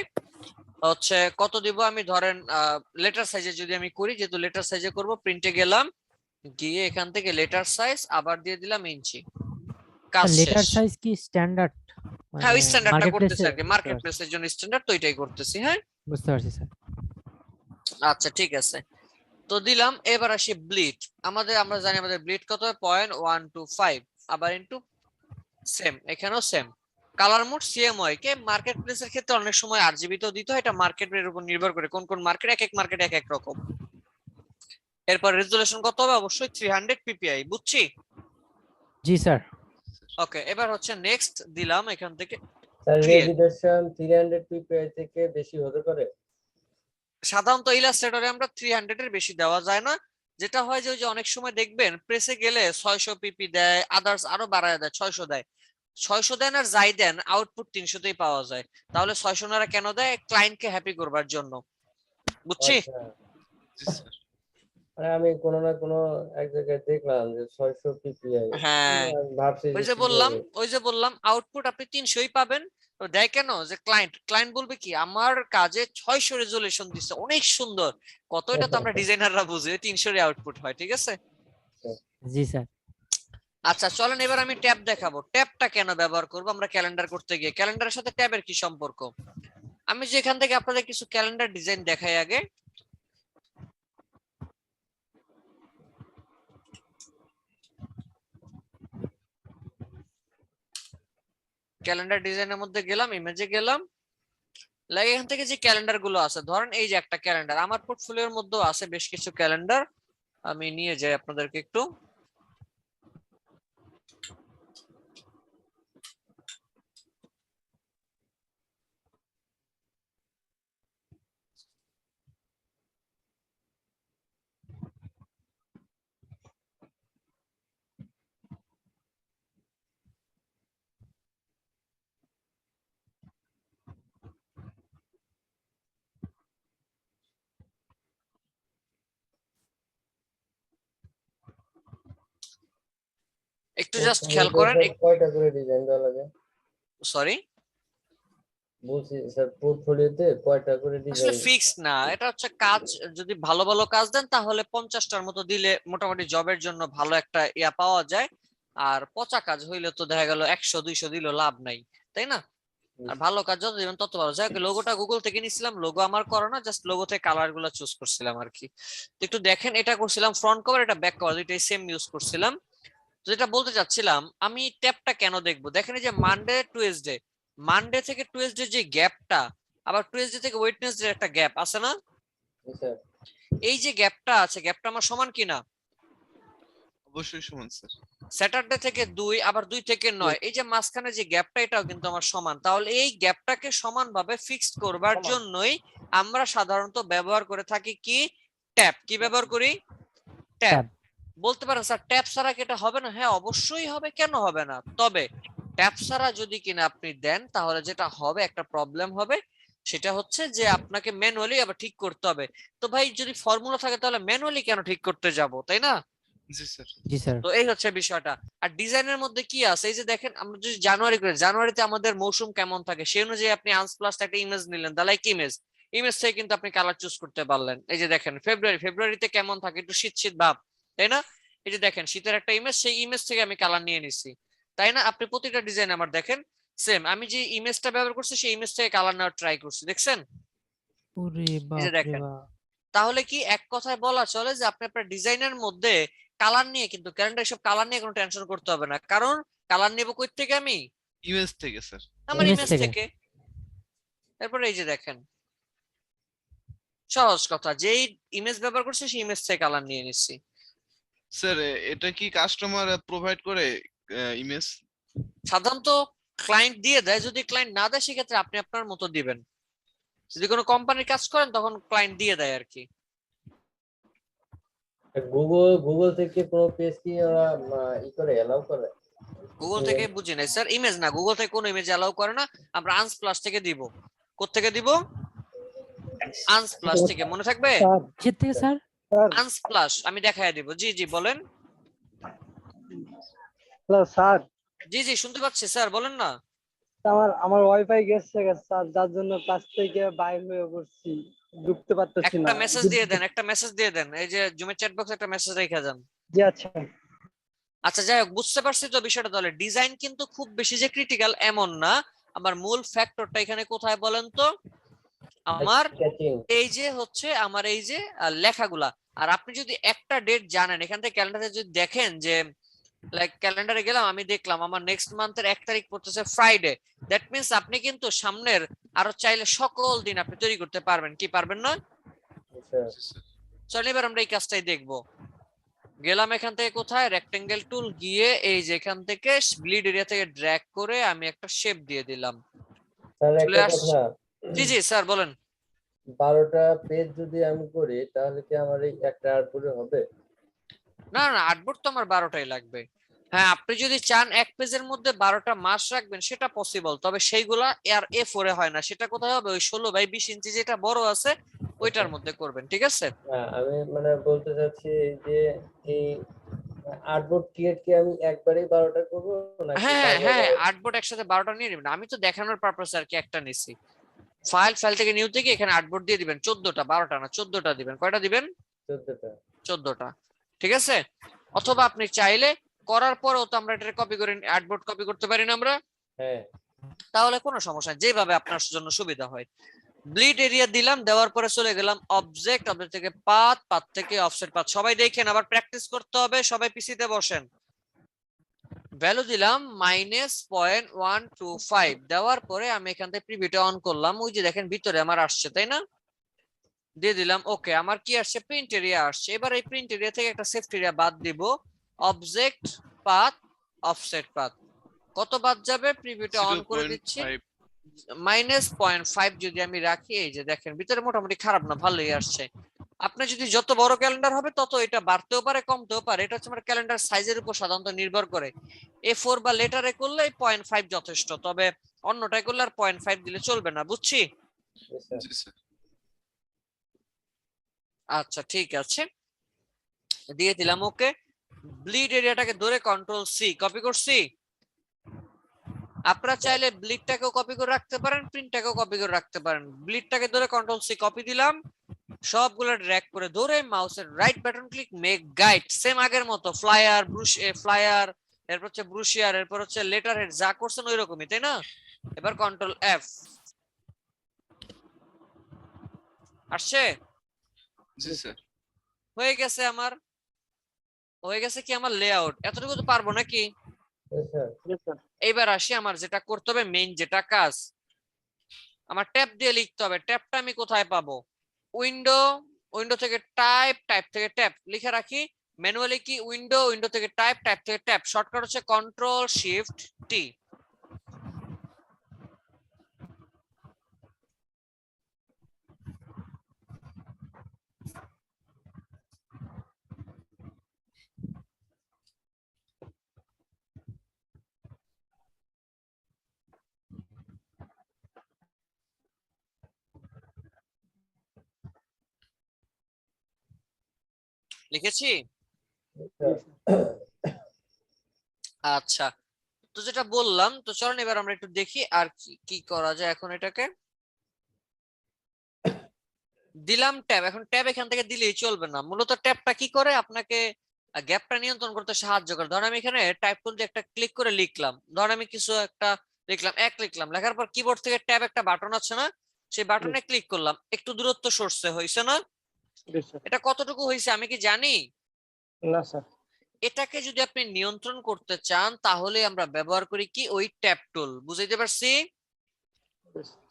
হচ্ছে কত দিব আমি, ধরেন লেটার সাইজে যদি আমি করি, যেহেতু লেটার সাইজে করব, প্রিন্টে গেলাম, গিয়ে এখান থেকে লেটার সাইজ আবার দিয়ে দিলাম ইঞ্চি, কাজ
লেটার
শেষ।
সাইজ কি স্ট্যান্ডার্ড?
হ্যাঁ ওই স্ট্যান্ডার্ডটা
মার্কেট
করতেছি
প্লেসে
আর কি, মার্কেট প্লেসের জন্য স্ট্যান্ডার্ড, তো এটাই করতেছি। হ্যাঁ
বুঝতে পারছি স্যার।
আচ্ছা ঠিক আছে, তো দিলাম। এবার আসি ব্লিড, আমরা জানি আমাদের ব্লিড কত হয়, 0.125, আবার ইনটু সেম, এখানেও সেম। কালার মোড সেম হয়, কে মার্কেট প্লেসের ক্ষেত্রে অনেক সময় আরজিবি তো দিতে হয়, এটা মার্কেটের উপর নির্ভর করে, কোন কোন মার্কেট, এক এক মার্কেট এক এক রকম। এরপর রেজুলেশন কত হবে, অবশ্যই 300 পিপিআই, বুঝছি।
জি স্যার।
ওকে, এবার হচ্ছে নেক্সট দিলাম এখান থেকে।
Sir
Create।
রেজুলেশন 300 পিপিআই থেকে বেশি হতে পারে?
সাধারণত ইলাস্ট্রেটরে আমরা 300 এর বেশি দেওয়া যায় না, যেটা হয় যে ওই যে অনেক সময় দেখবেন প্রেসে গেলে 600 পিপি দেয়, আদার্স আরো বাড়ায় দেয়, 600 দেয়, 600 দেন আর যাই দেন আউটপুট 300 তেই পাওয়া যায়। তাহলে 600 নারা কেন দেয়, ক্লায়েন্টকে হ্যাপি করবার জন্য, বুঝছি।
আচ্ছা,
জি স্যার।
মানে আমি কোনো না কোনো এক জায়গায় দেখলাম যে 600 পিপিআই,
হ্যাঁ
ভাবছি
ওই
যে
যে
কিভাবে।
বললাম আউটপুট আপনি 300ই পাবেন। তো দেয় কেন, যে ক্লায়েন্ট বলবে কি, আমার কাজে 600 রেজুলেশন দিচ্ছে, অনেক সুন্দর, কত, এটা তো আমরা ডিজাইনাররা বুঝি, 300 এর আউটপুট হয়, ঠিক আছে।
জি স্যার।
আচ্ছা চলেন এবার আমি ট্যাব দেখাবো, ট্যাবটা কেন ব্যবহার করব আমরা ক্যালেন্ডার করতে গিয়ে, ক্যালেন্ডারের সাথে ট্যাবের কি সম্পর্ক। আমি যে এখান থেকে আপনাদের কিছু ক্যালেন্ডার ডিজাইন দেখাই আগে। ক্যালেন্ডার ডিজাইনের মধ্যে গেলাম, ইমেজে গেলাম, লাগে এখান থেকে যে ক্যালেন্ডার গুলো আছে, ধরেন এই যে একটা ক্যালেন্ডার, আমার পোর্টফোলিওর মধ্যে আছে বেশ কিছু ক্যালেন্ডার, আমি নিয়ে যাই আপনাদেরকে একটু। একটু জাস্ট খেয়াল করেন,
কয়টা করে ডিজাইন দেওয়া লাগে?
সরি
বলছি স্যার পোর্টফোলিওতে কয়টা করে
আসলে
ডিজাইন?
ফিক্স না, এটা হচ্ছে কাজ, যদি ভালো ভালো কাজ দেন তাহলে 50টার মতো দিলে মোটামুটি জবের জন্য ভালো একটা ইয়া পাওয়া যায়, আর পচা কাজ হইলে তো দেখা গেল 100-200 দিলে লাভ নাই, তাই না। আর ভালো কাজ যত দিবেন তত ভালো। যাই হোক, লোগোটা গুগল থেকে নিছিলাম, লোগো আমার করা না, জাস্ট লোগো থেকে কালার গুলো চুজ করছিলাম আর কি। তো একটু দেখেন, এটা করছিলাম ফ্রন্ট কভার, এটা ব্যাক কভার, দুইটাই সেম ইউজ করছিলাম। তো যেটা বলতে চাচ্ছিলাম, আমি ট্যাবটা কেন দেখবো, দেখেন এই যে মানডে থেকে টুয়েসডে যে গ্যাপটা, আবার টুয়েসডে থেকে ওয়েডনেসডে একটা গ্যাপ আছে না,
স্যার
এই যে গ্যাপটা আছে, গ্যাপটা আমার সমান কিনা,
অবশ্যই সমান স্যার।
স্যাটারডে থেকে 2, আবার 2 থেকে 9, এই যে মাঝখানে যে গ্যাপটা, এটাও কিন্তু আমার সমান। তাহলে এই গ্যাপটাকে সমানভাবে ফিক্সড করবার জন্যই আমরা সাধারণত ব্যবহার করে থাকি কি, ট্যাব। কি ব্যবহার করি, ট্যাব। বলতে পারেন স্যার ট্যাব ছাড়া কি এটা হবে না, হ্যাঁ অবশ্যই হবে, কেন হবে না। তবে ট্যাব ছাড়া যদি কিনা আপনি দেন, তাহলে যেটা হবে, একটা প্রবলেম হবে, সেটা হচ্ছে যে আপনাকে ম্যানুয়ালি আবার ঠিক করতে হবে। তো ভাই যদি ফর্মুলা থাকে তাহলে ম্যানুয়ালি কেন ঠিক করতে যাব, তাই না।
জি স্যার।
জি স্যার।
তো এই হচ্ছে বিষয়টা। আর ডিজাইনের মধ্যে কি আছে, এই যে দেখেন, আমরা যদি জানুয়ারি করে, জানুয়ারিতে আমাদের মৌসুম কেমন থাকে সেই অনুযায়ী আপনি আনস্প্লাস একটা ইমেজ নিলেন, দা লাইক ইমেজ থেকে কিন্তু আপনি কালার চুজ করতে পারলেন। এই যে দেখেন ফেব্রুয়ারিতে কেমন থাকে, একটু শীত শীত ভাব, তাই না। এই যে দেখেন শীতের একটা ইমেজ, সেই ইমেজ থেকে আমি কালার নিয়ে নিছি, তাই না। আপনি প্রতিটা ডিজাইন আমার দেখেন সেম, আমি যে ইমেজটা ব্যবহার করছি সেই ইমেজ থেকে কালার নেওয়ার ট্রাই করছি, দেখছেন।
ওরে
এই যে
বাপ রে
দেখেন,
বাপ।
তাহলে কি এক কথায় বলা চলে যে আপনি আপনার ডিজাইনের মধ্যে কালার নিয়ে, কিন্তু ক্যালেন্ডার সব কালার নিয়ে কোনো টেনশন করতে হবে না, কারণ কালার নেব কই থেকে, আমি
ইমেজ থেকে স্যার।
আমার
Image
ইমেজ
থেকে।
থেকে। তারপরে এই যে দেখেন, সহজ কথা, যেই ইমেজ ব্যবহার করছে সেই ইমেজ থেকে কালার নিয়ে নিচ্ছি।
স্যার এটা কি কাস্টমার প্রোভাইড করে ইমেজ?
সাধারণত ক্লায়েন্ট দিয়ে দেয়, যদি ক্লায়েন্ট না দেয় সেক্ষেত্রে আপনি আপনার মতো দিবেন। যদি কোনো কোম্পানির কাজ করেন তখন ক্লায়েন্ট দিয়ে দেয় আর কি।
গুগল থেকে কোনো পেজ কি ওরা ই করে এলাও করে?
গুগল থেকে বুঝি নাই স্যার, ইমেজ না, গুগল থেকে কোনো ইমেজ অ্যালাউ করে না। আমরা আনস্প্লাশ থেকে দিব। কোত্থেকে দিব? আনস্প্লাশ থেকে, মনে থাকবে?
কিসের থেকে স্যার?
আনস্প্লাশ, আমি দেখায় দিব। জি জি বলেন।
হ্যালো স্যার,
জি জি শুনতে পাচ্ছি স্যার, বলেন না।
আমার ওয়াইফাই গেছে স্যার, যার জন্য ক্লাস থেকে বাইর হয়ে পড়ছি, ঢুকতে পারতেছি না।
একটা মেসেজ দিয়ে দেন, একটা মেসেজ দিয়ে দেন, এই যে জুমের চ্যাট বক্সে একটা মেসেজ রেখে যান।
জি আচ্ছা।
আচ্ছা যাই হোক, বুঝতে পারছি তো বিষয়টা। তাহলে ডিজাইন কিন্তু খুব বেশি যে ক্রিটিক্যাল এমন না। আমার মূল ফ্যাক্টরটা এখানে কোথায় বলেন তো? আমার এই যে হচ্ছে আমার এই যে লেখাগুলা। আর আপনি যদি একটা ডেট জানেন, এখান থেকে ক্যালেন্ডারে যদি দেখেন যে লাইক ক্যালেন্ডারে গেলাম, আমি দেখলাম আমার নেক্সট মান্থের 1 তারিখ পড়তেছে ফ্রাইডে, দ্যাট মিন্স আপনি কিন্তু সামনের আরো চাইলে সকল দিন আপনি তৈরি করতে পারবেন, কি পারবেন না? চল এবার আমরা এই কাজটাই দেখবো। গেলাম এখান থেকে কোথায়, রেক্টেঙ্গেল টুল গিয়ে এই যে এখান থেকে ব্লিড এরিয়া থেকে ড্র্যাগ করে আমি একটা শেপ দিয়ে দিলাম।
স্যার
চলে
একটা
আসছে।
কথা,
জি জি স্যার বলেন।
12টা পেজ যদি আমি করি তাহলে কি আমার এই একটা আউটপুটে হবে?
না না, আর্টবোর্ড তো আমার 12টাই লাগবে। হ্যাঁ, আপনি যদি চান এক পেজের মধ্যে 12টা মাস রাখবেন সেটা পসিবল, তবে সেইগুলা আর A4 এ হয় না। সেটা কোথায় হবে? ওই 16 বাই 20 ইঞ্চি যেটা বড় আছে ওইটার মধ্যে করবেন, ঠিক আছে?
হ্যাঁ, আমি মানে বলতে চাচ্ছি এই যে এই আউটপুট ক্রিয়েট কি আমি একবারেই 12টা করব নাকি
হ্যাঁ হ্যাঁ,
বারবার?
আর্টবোর্ড একসাথে 12টা নিয়ে নেবেন। আমি তো দেখানোর পারপাস আর কি একটা নিছি। ফাইল থেকে নিউ থেকে এখানে আর্টবোর্ড দিয়ে দিবেন 14টা, 12টা না 14টা দিবেন। কয়টা দিবেন?
14টা।
14টা, ঠিক আছে। অথবা আপনি চাইলে করার পরেও তো আমরা এটা কপি করে আর্টবোর্ড কপি করতে পারি না আমরা?
হ্যাঁ,
তাহলে কোনো সমস্যা নেই, যেভাবে আপনার জন্য সুবিধা হয়। ব্লিড এরিয়া দিলাম, দেওয়ার পরে চলে গেলাম অবজেক্ট, অবজেক্ট থেকে পাথ থেকে অফসেট পাথ। সবাই দেখেন, আবার প্র্যাকটিস করতে হবে, সবাই পিসিতে বসেন। ভ্যালু দিলাম -0.125, দেওয়ার পরে আমি এখান থেকে প্রিভিউটা অন করলাম। ওই যে দেখেন ভিতরে আমার আসছে, তাই না? দিয়ে দিলাম ওকে। আমার কি আসছে? প্রিন্ট এরিয়া আসছে। এবার এই প্রিন্ট এরিয়া থেকে একটা সেফটি এরিয়া বাদ দিব, অবজেক্ট পাথ অফসেট পাথ। কত বাদ যাবে? প্রিভিউটা অন করে দিচ্ছি। 0.5 যদি আমি রাখি, এই যে দেখেন ভিতরে মোটামুটি খারাপ না, ভালোই আসছে। আপনি যদি যত বড় ক্যালেন্ডার হবে তত এটা বাড়তেও পারে কমতেও পারে, এটা হচ্ছে আমার ক্যালেন্ডার সাইজের উপর সাধারণত নির্ভর করে। A4 বা লেটারে করলে 0.5 যথেষ্ট, তবে অন্যটাই করলে আর 0.5 দিলে চলবে না, বুঝছি?
জি স্যার।
আচ্ছা ঠিক আছে, দিয়ে দিলাম ওকে। ব্লিড এরিয়াটাকে ধরে Ctrl+C কপি করছি। আপনারা চাইলে ব্লিডটাকেও কপি করে রাখতে পারেন, প্রিন্টটাকেও কপি করে রাখতে পারেন। ব্লিডটাকে ধরে Ctrl+C কপি দিলাম, সবগুলো ড্র্যাগ করে ধরে মাউসের right button click, make guide, same আগের মতো ফ্লায়ার ফ্লায়ার, এরপর হচ্ছে ব্রুশিয়ার, এরপর হচ্ছে লেটার হেড, যা করছেন ওই রকমই, তাই না? এবার Ctrl+F আসছে।
জি স্যার।
হয়ে গেছে আমার, হয়ে গেছে কি আমার লেআউট। এতটুকু তো পারবো নাকি? এইবার আসি আমার যেটা করতে হবে, মেইন যেটা কাজ, আমার ট্যাব দিয়ে লিখতে হবে। ট্যাবটা আমি কোথায় পাবো? উইন্ডো, উইন্ডো থেকে টাইপ, টাইপ থেকে ট্যাব লিখে রাখি। ম্যানুয়ালি কি উইন্ডো, উইন্ডো থেকে টাইপ, টাইপ থেকে ট্যাব। শর্টকাট হচ্ছে Ctrl+Shift+T। লিখেছি। আচ্ছা, তো যেটা বললাম, তো চলেন এবার আমরা একটু দেখি আর কি করা যায়। এখন এটাকে দিলাম ট্যাব। এখন ট্যাব এখান থেকে দিলেই চলবে না, মূলত ট্যাবটা কি করে আপনাকে গ্যাপটা নিয়ন্ত্রণ করতে সাহায্য করে। ধরেন আমি এখানে টাইপ টুল দিয়ে একটা ক্লিক করে লিখলাম, ধরেন আমি কিছু একটা লিখলাম, লিখলাম, লেখার পর কিবোর্ড থেকে ট্যাব একটা বাটন আছে না, সেই বাটনে ক্লিক করলাম, একটু দূরত্ব সরছে, হইছে না? এটা কতটুকু হয়েছে আমি কি জানি?
না স্যার।
এটাকে যদি আপনি নিয়ন্ত্রণ করতে চান তাহলে আমরা ব্যবহার করি কি, ওই ট্যাব টুল। বুঝাইতে পারছি?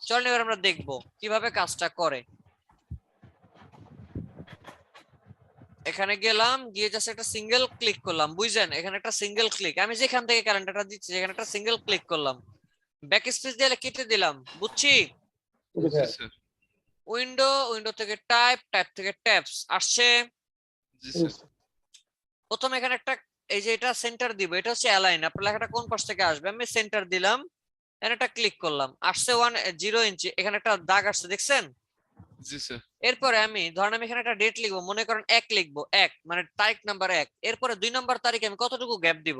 চলেন এবার আমরা দেখবো কিভাবে কাজটা করে। এখানে গেলাম, গিয়ে জাস্ট একটা সিঙ্গেল ক্লিক করলাম, বুঝছেন? এখানে একটা সিঙ্গেল ক্লিক, আমি যেখান থেকে ক্যালেন্ডারটা দিচ্ছি এখানে একটা সিঙ্গেল ক্লিক করলাম, ব্যাক স্পেস দিয়ে কেটে দিলাম, বুঝছি?
জি
স্যার
স্যার।
উইন্ডো থেকে টাইপ থেকে ট্যাবস আসছে।
জি স্যার।
প্রথমে এখানে একটা, এই যে এটা সেন্টার দিব, এটা হচ্ছে অ্যালাইন, আপনার লেখাটা কোন পাশ থেকে আসবে, আমি সেন্টার দিলাম, এখানে একটা ক্লিক করলাম, আসছে 0 ইঞ্চি, এখানে একটা দাগ আসছে, দেখছেন?
জি স্যার।
এরপরে আমি ধরেন আমি এখানে একটা ডেট লিখবো, মনে করেন 1 লিখবো, 1 মানে তারিখ নাম্বার 1, এরপরে 2 নাম্বার তারিখে আমি কতটুকু গ্যাপ দিব,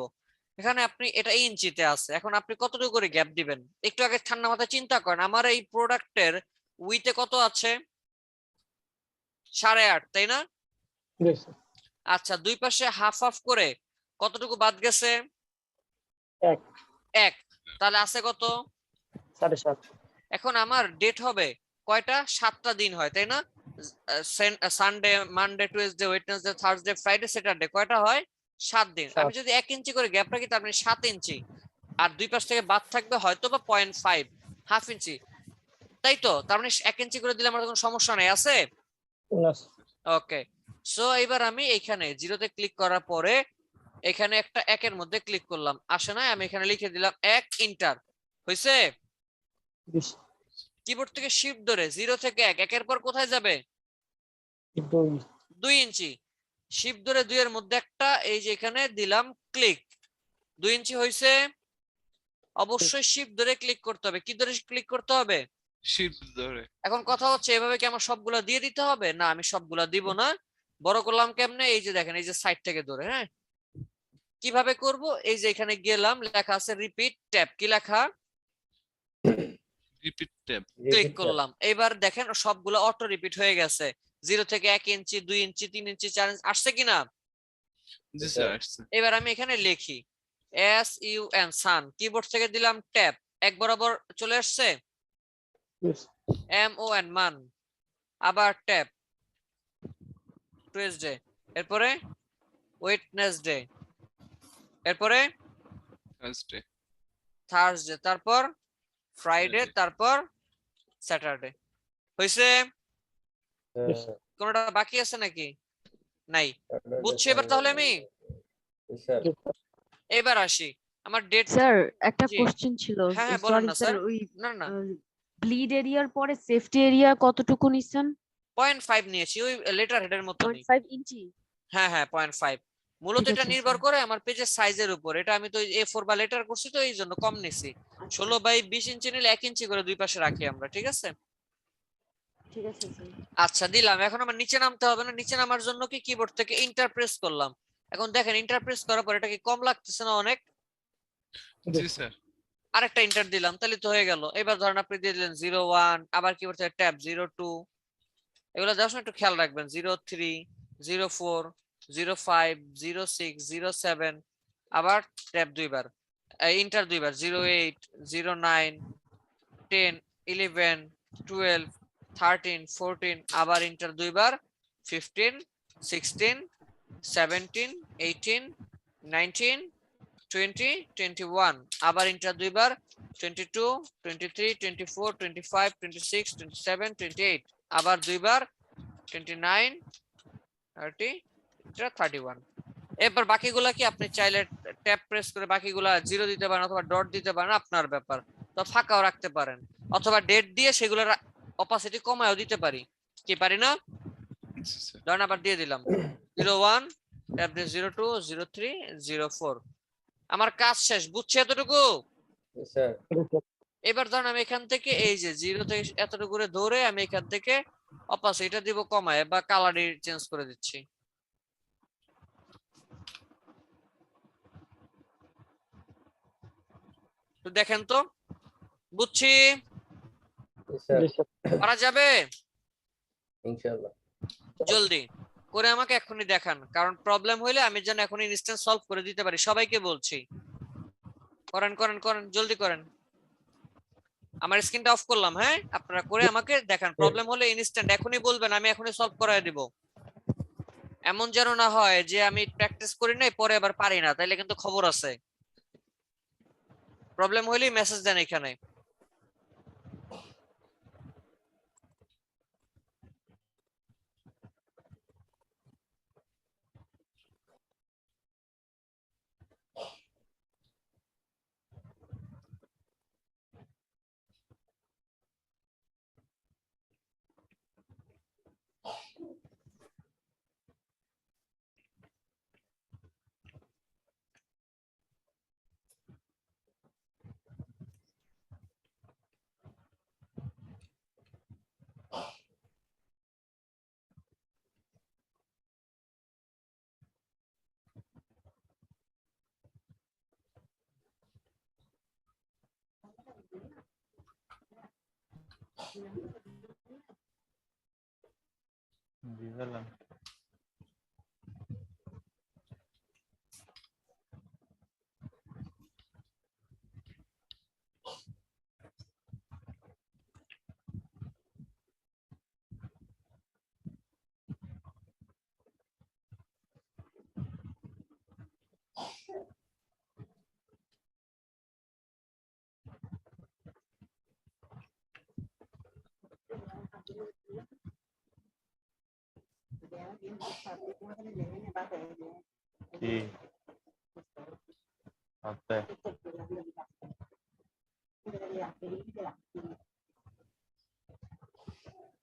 এখানে আপনি এটা ইঞ্চিতে আছে, এখন আপনি কতটুকু করে গ্যাপ দিবেন একটু আগে ঠান্ডা মাথায় চিন্তা করেন। আমার এই প্রোডাক্টের উইতে কত আছে? 8.5, তাই না? আচ্ছা, দুই পাশে হাফ হাফ করে কতটুকু বাদ গেছে? 1। তাহলে আছে কত?
7.5।
এখন আমার ডেট হবে কয়টা? 7টা দিন হয়, তাই না? Sunday, Monday, Tuesday, Wednesday, Thursday, Friday, Saturday, কয়টা হয়? 7 দিন। আমি যদি 1 ইঞ্চি করে গ্যাপ রাখি তার মানে 7 ইঞ্চি, আর দুই পাশ থেকে বাদ থাকবে হয়তো বা 0.5, হাফ ইঞ্চি, তাই তো? তার মানে 1 ইঞ্চি করে দিলে আমার কোনো সমস্যা নেই, আছে? ওকে, সো এবার আমি এখানে জিরোতে ক্লিক করার পরে এখানে একটা 1 এর মধ্যে ক্লিক করলাম, আসে না? আমি এখানে লিখে দিলাম 1, ইন্টার, হইছে? কিবোর্ড থেকে শিফট ধরে 0 থেকে 1, একের পর কোথায় যাবে? 2 ইঞ্চি, শিফট ধরে 2 এর মধ্যে একটা, এই যে এখানে দিলাম ক্লিক, 2 ইঞ্চি হইছে। অবশ্যই শিফট ধরে ক্লিক করতে হবে। কি ধরে ক্লিক করতে হবে?
শিফট ধরে।
এখন কথা হচ্ছে এভাবে কি আমার সবগুলা দিয়ে দিতে হবে? না, আমি সবগুলা দিব না। বড় করলাম কেমনে? এই যে দেখেন, এই যে সাইড থেকে ধরে, হ্যাঁ। কিভাবে করব? এই যে এখানে গেলাম, লেখা আছে রিপিট ট্যাব, কি লেখা?
Repeat tab.
ক্লিক করলাম, এবার দেখেন সবগুলো অটো রিপিট হয়ে গেছে। 0 থেকে 1 ইঞ্চি, 2 ইঞ্চি, 3 ইঞ্চি, 4 ইঞ্চি, আসছে কিনা?
জি স্যার আসছে।
এবার আমি এখানে লিখি SUN, সান, কিবোর্ড থেকে দিলাম ট্যাব, এক বরাবর চলে আসছে। MON, মান, আবার ট্যাব, টুইসডে, এরপরে ওয়েডনেসডে, এরপরে
থার্সডে।
থার্সডে, তারপর ফ্রাইডে, তারপর স্যাটারডে। হইছে? কোনটা বাকি আছে নাকি? নাই। বুঝছি এবার তাহলে আমি।
স্যার
এবার আসি আমার ডেট।
স্যার একটা
জি।
কোশ্চেন ছিল,
হ্যাঁ হ্যাঁ, বলেন
সরি
না
স্যার,
স্যার।
ওই
না না,
ব্লিড এরিয়ার পরে সেফটি এরিয়া কতটুকু নিছেন?
0.5 নিয়েছি, ওই লেটার হেডের মতনই।
0.5 ইঞ্চি?
হ্যাঁ হ্যাঁ, 0.5। মূলত
ঠিক
এটা
আছে,
নির্ভর
স্যার।
করে আমার পেজের সাইজের উপর। এটা আমি তো A4 বা লেটার করছি তো এই জন্য কম নিছি। 16/20 ইঞ্চি নিলে 1 ইঞ্চি করে দুই পাশে রাখি আমরা, ঠিক আছে?
ঠিক আছে স্যার।
আচ্ছা, দিলাম। এখন আমার নিচে নামতে হবে না? নিচে নামার জন্য কি কিবোর্ড থেকে ইন্টার প্রেস করলাম। এখন দেখেন ইন্টার প্রেস করার পর এটা কি কম লাগতেছে না অনেক?
জি স্যার।
আরেকটা ইন্টার দিলাম, তাহলে তো হয়ে গেল। এবার ধরেন আপনি দিয়ে দিলেন 01, আবার কিবোর্ড থেকে ট্যাব 02, এগুলো জাস্ট একটু খেয়াল রাখবেন। 03, 04, 05, 06, 07, আবার ট্যাব দুইবার, ইন্টার দুইবার, 08, 09, 10, 11, 12, 13, 14, আবার ইন্টার দুইবার, 15, 16, 17, 18, 19, 20, 21, আবার ইন্টার দুইবার, 22, 23, 24, 25, 26, 27, 28, আবার দুইবার, 29, 30, 31। এবার বাকিগুলা কি আপনি চাইলে ট্যাব প্রেস করে বাকিগুলা 0 দিতে পারেন অথবা ডট দিতে পারেন, আপনার ব্যাপার। তো ফাঁকাও রাখতে পারেন, অথবা ডেট দিয়ে সেগুলোর অপাসিটি কমায়ও দিতে পারি, কি পারি না?
জি স্যার।
ধরেন আবার দিয়ে দিলাম 01, ট্যাব দিয়ে 02, 03, 04। আমার কাজ শেষ, বুঝছি এতটুকু?
স্যার
এবার ধরেন আমি এখান থেকে এই যে 0 থেকে এতটুকু করে ধরে আমি এখান থেকে অপাসিটিটা দিব কমায় বা কালার চেঞ্জ করে দিচ্ছি। তো দেখেন তো, বুঝছি?
স্যার
পারা যাবে?
ইনশাআল্লাহ।
জলদি করে আমাকে এখনই দেখান, কারণ প্রবলেম হইলে আমি যেন এখন ইনস্ট্যান্ট সলভ করে দিতে পারি। সবাইকে বলছি, করেন করেন করেন, জলদি করেন। আমার স্ক্রিনটা অফ করলাম, হ্যাঁ, আপনারা করে আমাকে দেখান। প্রবলেম হলে ইনস্ট্যান্ট এখনই বলবেন, আমি এখনই সলভ করায় দিব। এমন যেন না হয় যে আমি প্র্যাকটিস করি নাই পরে আবার পারি না, তাইলে কিন্তু খবর আছে। প্রবলেম হইলেই মেসেজ দেন এখানে।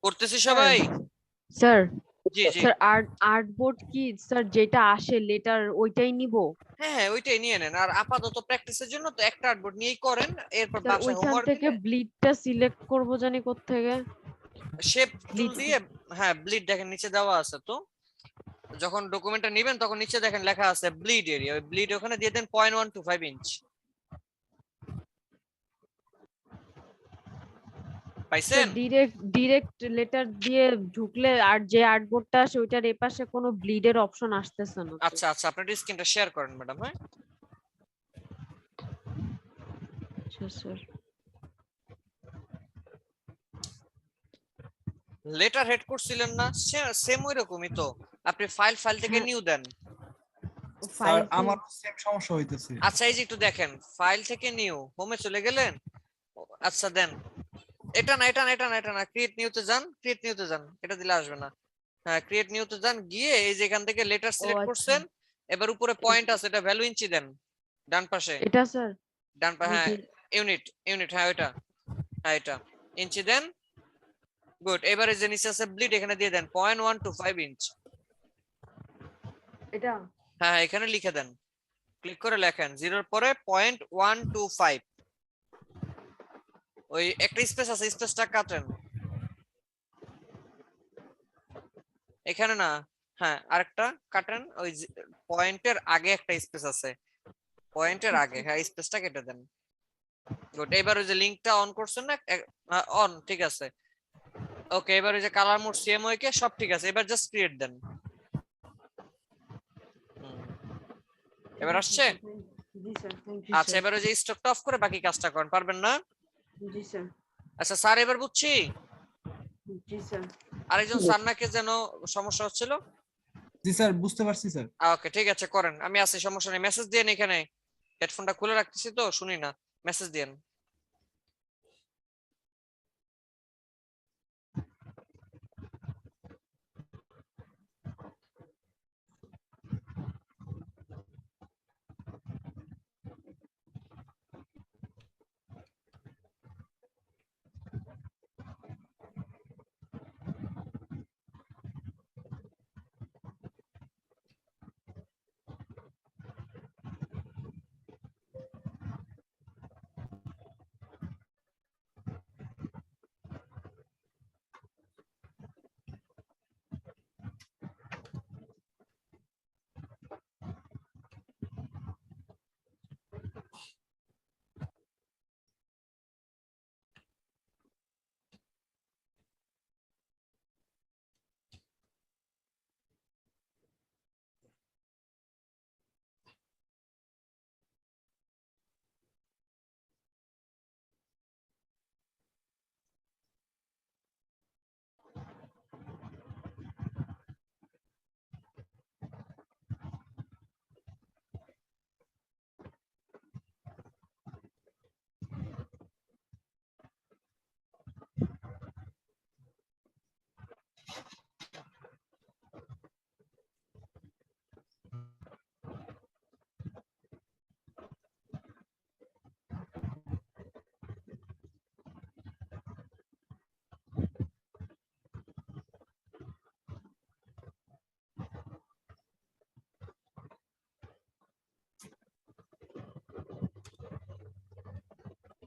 করতেছি সবাই?
স্যার
জি জি,
স্যার আর্ট বোর্ড কি স্যার যেটা আসে লেটার ওইটাই নিব?
হ্যাঁ হ্যাঁ ওইটাই নিয়ে নেন। আর আপাতত প্র্যাকটিসের জন্য তো একটা আর্টবোর্ড নিয়েই করেন, এরপর
স্যার
বাসায়
ওইখান
হোমওয়ার্ক
থেকে
দিলে
ব্লিডটা সিলেক্ট করব জানি কোত্থেকে?
শেপ টুল
Bleed.
দিয়ে, হ্যাঁ ব্লিড দেখেন নিচে দেওয়া আছে তো, যখন ডকুমেন্টটা নেবেন তখন নিচে দেখেন লেখা আছে ব্লিড এরিয়া, ওই ব্লিড ওখানে দিয়ে দেন 0.125 ইঞ্চ। পাইছেন?
ডিরেক্ট লেটার দিয়ে ঢুকলে আর যে আর্টবোর্ডটা আসে ওইটার এপাশে কোনো ব্লিডের অপশন আসতেছে না তো।
আচ্ছা আচ্ছা, আপনার স্ক্রিনটা শেয়ার করেন ম্যাডাম। হ্যাঁ
আচ্ছা স্যার।
লেটার হেড করছিলেন না, সেম ওই রকমই তো। আপনি ফাইল থেকে
হ্যাঁ।
নিউ দেন।
ফাইল
আমার সেম সমস্যা হইতেছে।
আচ্ছা এই যে একটু দেখেন, ফাইল থেকে নিউ, হোমে চলে গেলেন। আচ্ছা দেন, এটা না এটা না এটা না এটা না, ক্রিয়েট নিউতে যান, ক্রিয়েট নিউতে যান, এটা দিলে আসবে না। হ্যাঁ ক্রিয়েট নিউতে যান, গিয়ে এই যে এখান থেকে লেটার সিলেক্ট
আচ্ছা।
করছেন, এবার উপরে পয়েন্ট আছে, এটা ভ্যালু ইঞ্চি দেন ডান পাশে।
এটা স্যার
ডান পাশে হ্যাঁ, ইউনিট হ্যাঁ ওইটা, হ্যাঁ এটা ইঞ্চি দেন। গুড, এবারে যে নিচে আছে ব্লিড, এখানে দিয়ে দেন 0.125 ইঞ্চ।
এটা
হ্যাঁ হ্যাঁ এখানে লিখে দেন, ক্লিক করে লেখেন 0 এর পরে 0.125, ওই একটা স্পেস আছে, স্পেসটা কাটেন এখানে না, হ্যাঁ আরেকটা কাটেন, ওই পয়েন্টের আগে একটা স্পেস আছে, পয়েন্টের আগে, হ্যাঁ স্পেসটা কেটে দেন। গুড, এবার ওই যে লিংকটা অন করছেন না, অন, ঠিক আছে। ওকে, এবার ওই যে কালার মোড সিএমওয়াই কে সব ঠিক আছে, এবার জাস্ট ক্রিয়েট দেন। এবার আসছে?
জি স্যার থ্যাংক ইউ
আচ্ছা এবার ওই যে স্টকটা অফ করে বাকি কাজটা করেন, পারবেন না?
জি স্যার
আচ্ছা স্যার এবার বুঝছি।
জি স্যার
আরেকজন স্যার নাকি যেন সমস্যা হচ্ছিল।
জি স্যার বুঝতে পারছি স্যার।
ওকে ঠিক আছে করেন, আমি আছি, সমস্যা নেই। মেসেজ দেন, এখানে হেডফোনটা খুলে রাখতেছি তো শুনি না, মেসেজ দেন।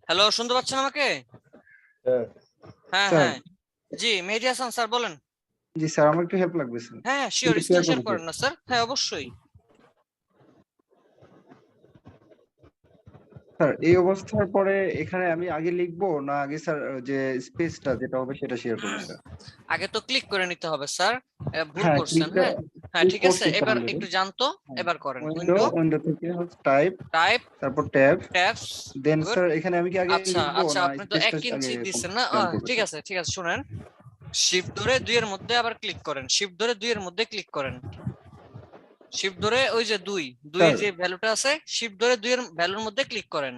হ্যালো, শুনতে পাচ্ছেন আমাকে?
হ্যাঁ
হ্যাঁ
স্যার।
হ্যাঁ জি, মেহেদী হাসান স্যার বলেন।
জি স্যার, আমার একটু হেল্প লাগবে স্যার।
হ্যাঁ শিওর,
একটু
স্ক্রিন
share
শেয়ার
করবেন,
করেন না স্যার? হ্যাঁ অবশ্যই।
স্যার এই অবস্থার পরে এখানে আমি আগে লিখবো না আগে স্যার যে স্পেসটা যেটা হবে সেটা শেয়ার করবো স্যার?
আগে তো ক্লিক করে নিতে হবে স্যার, ভুল
হ্যাঁ
করছেন।
ক্লিকটা
হ্যাঁ হ্যাঁ ঠিক আছে,
করছি
এবার
already।
একটু জানতো, এবার করেন
উইন্ডো উইন্ডো থেকে টাইপ
টাইপ
তারপর ট্যাব
ট্যাবস।
দেন স্যার এখানে আমি কি আগে
আচ্ছা
লিখবো
আচ্ছা,
না
আপনি তো
স্পেসটা
1 ইঞ্চি
আগে
দিচ্ছেন না,
প্ল্যান করবো
ঠিক
স্যার?
আছে ঠিক আছে, শুনেন, শিফট ধরে 2 এর মধ্যে আবার ক্লিক করেন, শিফট ধরে 2 এর মধ্যে ক্লিক করেন, শিফট ধরে ওই যে 2 এর
স্যার
যে ভ্যালুটা আছে, শিফট ধরে 2 এর ভ্যালুর মধ্যে ক্লিক করেন।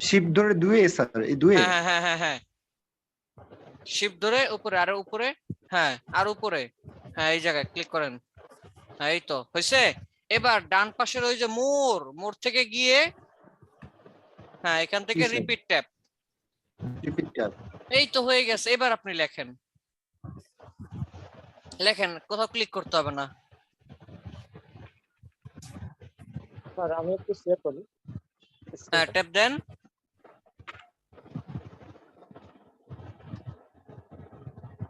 শিফট ধরে 2 এ স্যার এই 2 এ
হ্যাঁ হ্যাঁ হ্যাঁ হ্যাঁ, শিফট ধরে উপরে, আরো উপরে, হ্যাঁ আর উপরে, হ্যাঁ এই জায়গায় ক্লিক করেন। হ্যাঁ এই তো হয়েছে। এবার ডান পাশের ওই যে মোর থেকে গিয়ে, হ্যাঁ এখান থেকে
sir?
Repeat tab,
repeat tab.
এই তো হয়ে গেছে। এবার আপনি লেখেন, লেখেন, কোথাও ক্লিক করতে হবে না।
স্যার আমি একটু শেয়ার করি।
হ্যাঁ ট্যাব দেন,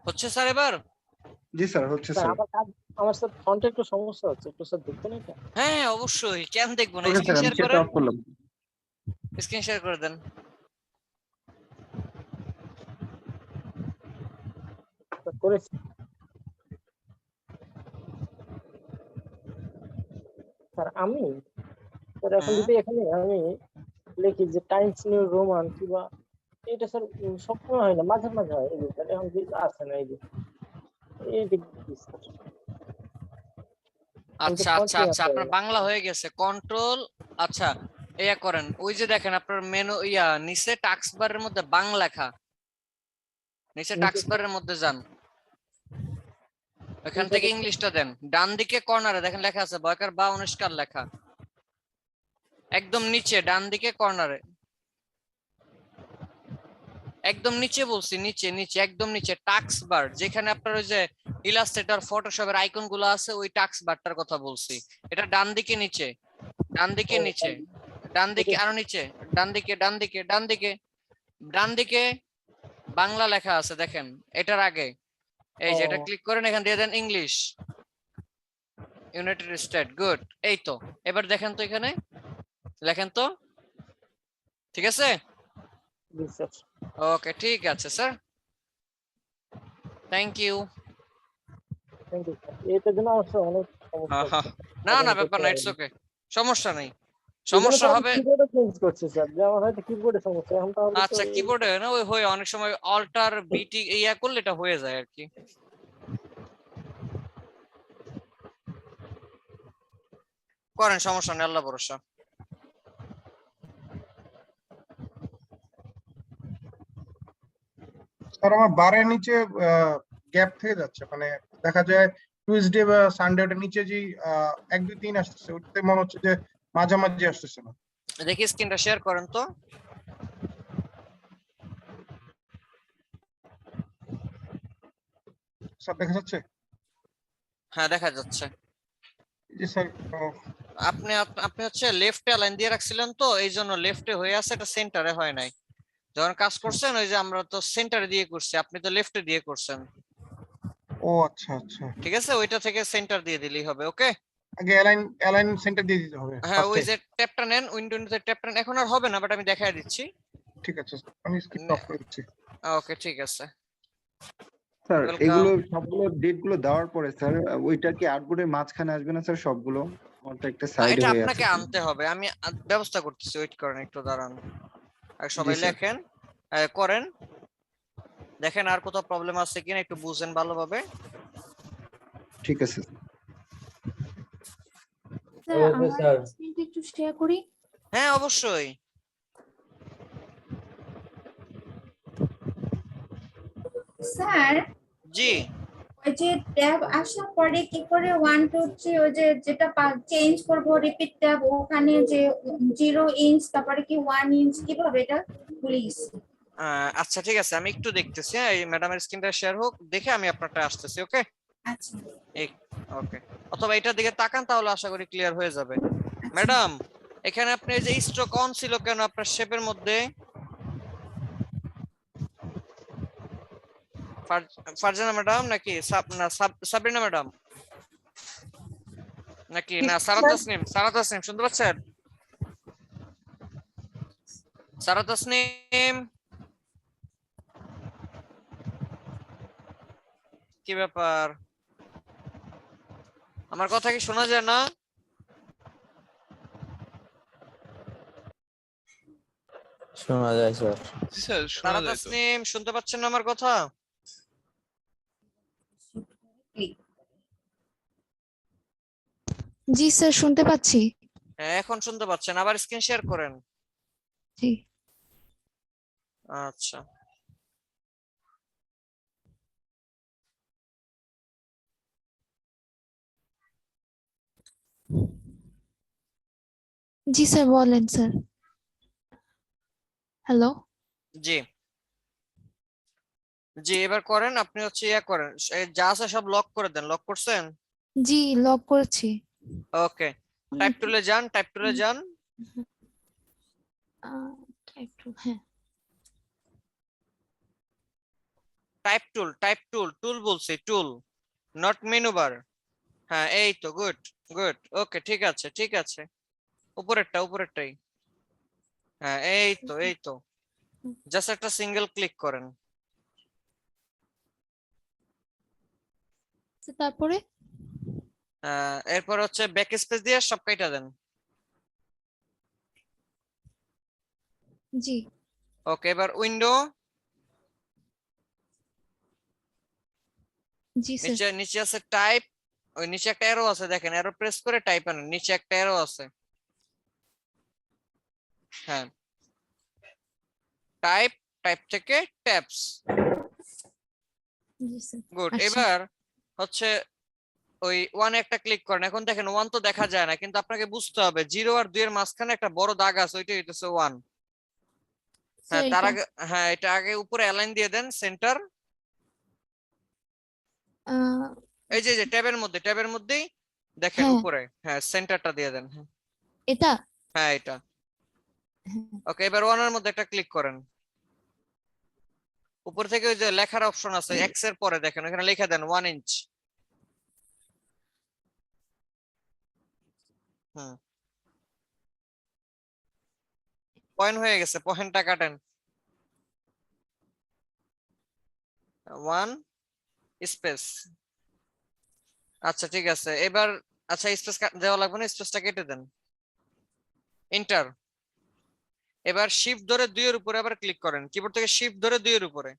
হচ্ছে স্যার এবার?
জি স্যার হচ্ছে
স্যার
স্যার।
আমার স্যার ফন্টে একটু সমস্যা হচ্ছে, একটু স্যার দেখবেন এটা?
হ্যাঁ হ্যাঁ, অবশ্যই, কেন দেখবো না,
ওকে
স্ক্রিন
স্যার আমি
শেয়ার
সেটা
করেন,
অফ করলাম।
স্ক্রিন শেয়ার করে দেন।
স্যার, করেছি স্যার আমি। স্যার এখন যদি এখানে আমি লিখি যে টাইমস নিউ রোমান কিংবা এটা স্যার সবসময় হয় না, মাঝে মাঝে হয়। এই যে স্যার এখন কি আছে না, এই যে এই দেখি স্যার।
আচ্ছা আচ্ছা আচ্ছা, আপনার বাংলা হয়ে গেছে, কন্ট্রোল, আচ্ছা ইয়া করেন, ওই যে দেখেন আপনার মেনু ইয়া নিচে টাস্ক বারের মধ্যে বাংলা লেখা, নিচে টাস্ক বারের মধ্যে যান, ওখান থেকে ইংলিশটা দেন, ডান দিকে কর্নারে দেখেন লেখা আছে বয়কার বা অনুষ্কার লেখা, একদম নিচে ডান দিকে কর্নারে, একদম নিচে বলছি, নিচে নিচে একদম নিচে টাস্ক বার, যেখানে আপনার ওই যে ইলাস্ট্রেটর ফটোশপের আইকন গুলো আছে, ওই টাস্ক বারটার কথা বলছি। এটা ডান দিকে নিচে, ডান দিকে নিচে, ডান দিকে আরো নিচে, ডান দিকে ডান দিকে ডান দিকে ডান দিকে বাংলা লেখা আছে দেখেন, এটার আগে এই যে এটা ক্লিক করেন, এখান দিয়ে দেন ইংলিশ, ইউনাইটেড স্টেট, গুড। এই তো এবার দেখেন তো এখানে লেখেন তো, ঠিক আছে?
জি স্যার।
ওকে ঠিক আছে sir, thank you.
Thank you sir. এটার জন্য আমার স্যার অনেক সমস্যা।
না না ব্যাপার না, ইটস ওকে, সমস্যা নেই, সমস্যা হবে।
কিবোর্ডে চেঞ্জ করছে স্যার, যে আমার হয়তো কিবোর্ডে সমস্যা এখন তাহলে তো
আচ্ছা কিবোর্ডে না, ওই হয় অনেক সময় অল্টার বিটি ইয়া করলে এটা হয়ে যায় আর কি। করেন, সমস্যা নেই, আল্লাহ ভরসা।
স্যার আমার বারের নিচে গ্যাপ থেকে যাচ্ছে, মানে দেখা যায় টুইসডে বা সানডে ওটার নিচে যে 1 2 3 আসতেছে, ওটাতে মনে হচ্ছে যে মাঝামাঝি আসতেছে না।
দেখি স্ক্রিনটা শেয়ার করেন তো।
স্যার দেখা যাচ্ছে?
হ্যাঁ দেখা যাচ্ছে।
জি স্যার।
আপনি আপনি হচ্ছে লেফটে লাইন দিয়ে রাখছিলেন তো, এই জন্য লেফটে হয়ে আছে, এটা সেন্টারে হয় নাই। যখন কাজ করছেন ওই যে আমরা তো সেন্টারে দিয়ে করছি, আপনি তো লেফটে দিয়ে করছেন।
ও আচ্ছা আচ্ছা,
ঠিক আছে, ওইটা থেকে সেন্টার দিয়ে দিলেই হবে। ওকে,
আগে অ্যালাইন সেন্টার দিয়ে দিতে হবে।
হ্যাঁ ওই যে ট্যাবটা নেন, উইন্ডোতে ট্যাবটা নেন, এখন আর হবে না, বাট আমি দেখাই দিচ্ছি।
ঠিক আছে আমি স্ক্রিন অফ করে দিচ্ছি।
ওকে ঠিক আছে
স্যার
Welcome.
এগুলো সবগুলো ডেট গুলো দেওয়ার পরে স্যার ওইটা কি আর্টবোর্ডের মাঝখানে আসবে না স্যার সবগুলো? আমারটা একটা সাইডে
এটা
হয়ে
আপনাকে
আছে।
আনতে হবে, আমি ব্যবস্থা করতেছি, ওয়েট করেন একটু, দাঁড়ান। আর সবাই
স্যার।
লেখেন, করেন, দেখেন আর কোথাও প্রবলেম আছে কিনা, একটু বুঝেন ভালোভাবে।
ঠিক আছে
স্যার
ওকে,
আমার
স্যার।
স্ক্রিনটা একটু শেয়ার করি।
হ্যাঁ অবশ্যই।
স্যার
জি
ওই যে ট্যাব আসার পরে কি করে 1 2 3 ওই যে যেটা চেঞ্জ করব রিপিট ট্যাব, ওখানে যে 0 ইঞ্চ তারপরে কি 1 ইঞ্চ কিভাবে এটা প্লিজ?
আচ্ছা ঠিক আছে, আমি একটু দেখতেছি, হ্যাঁ এই ম্যাডামের স্ক্রিনটা শেয়ার হোক, দেখে আমি আপনারটা আসতেছি। ওকে
আচ্ছা
ওকে, অথবা এটার দিকে তাকান, তাহলে আশা করি ক্লিয়ার হয়ে যাবে। ম্যাডাম এখানে আপনি এই যে স্ট্রোক অন ছিল কেন আপনার শেপের মধ্যে? ফারজানা ম্যাডাম নাকি সাবরিনা ম্যাডাম নাকি না সারাত তাসনিম? সারাত তাসনিম শুনতে পাচ্ছেন? সারা তাসনিম, কি ব্যাপার? আমার কথা কি শোনা যায় না?
শোনা যায় স্যার।
জি স্যার, শোনা
সারা
যায় তো।
তাসনিম, শুনতে পাচ্ছেন না আমার কথা?
জি স্যার, শুনতে পাচ্ছি।
হ্যাঁ, এখন শুনতে পাচ্ছেন। আবার স্ক্রিন শেয়ার করেন।
জি।
আচ্ছা,
জি স্যার, বলেন স্যার। হ্যালো।
জি জি, এবার করেন। আপনি হচ্ছে ইয়া করেন, যা আছে সব লক করে দেন। লক করছেন?
জি, লক করেছি।
ওকে, টাইপ টুলে যান, টাইপ টুলে যান।
একটু, হ্যাঁ।
টাইপ টুল, টুল বলছি, টুল, নট মেনু বার। হ্যাঁ, এই তো, গুড গুড, ওকে, ঠিক আছে ঠিক আছে। উপরেরটাই। হ্যাঁ, এই তো এই তো, জাস্ট একটা সিঙ্গেল ক্লিক করেন।
তারপরে?
এরপর হচ্ছে ব্যাক স্পেস দিয়ে সব কাইটা দেন।
জি।
ওকে, এবার উইন্ডো,
জি স্যার।
নিচে নিচে আছে টাইপ, ওই নিচে একটা অ্যারো আছে, দেখেন অ্যারো প্রেস করে টাইপ আনেন, নিচে একটা অ্যারো আছে। হ্যাঁ, টাইপ, টাইপ থেকে ট্যাবস।
জি স্যার।
গুড,
আচ্ছা।
এবার হচ্ছে ওই ওয়ান একটা ক্লিক করেন। এখন দেখেন ওয়ান তো দেখা যায় না, কিন্তু আপনাকে বুঝতে হবে 0 আর 2 এর মাঝখানে একটা বড় দাগ আছে, ওইটাই হইতেছে 1। হ্যাঁ, তার আগে, হ্যাঁ, এটা আগে উপরে অ্যালাইন দিয়ে দেন, সেন্টার। এই যে ট্যাবের মধ্যেই দেখেন
হ্যাঁ।
উপরে, হ্যাঁ, সেন্টারটা দিয়ে দেন।
এটা?
হ্যাঁ, এটা।
হ্যাঁ।
ওকে, এবার ওয়ানের মধ্যে একটা ক্লিক করেন। উপর থেকে ওই যে লেখার অপশন আছে, এক্স এর পরে দেখেন এখানে লিখে দেন 1 ইঞ্চ। হুম, পয়েন্ট হয়ে গেছে, পয়েন্টটা কাটেন। 1 স্পেস। আচ্ছা, ঠিক আছে এবার। আচ্ছা, স্পেস দেওয়া লাগবে না, স্পেসটা কেটে দেন। এন্টার। এবার শিফট ধরে 2 এর উপরে আবার ক্লিক করেন, কিবোর্ড থেকে শিফট ধরে 2 এর উপরে।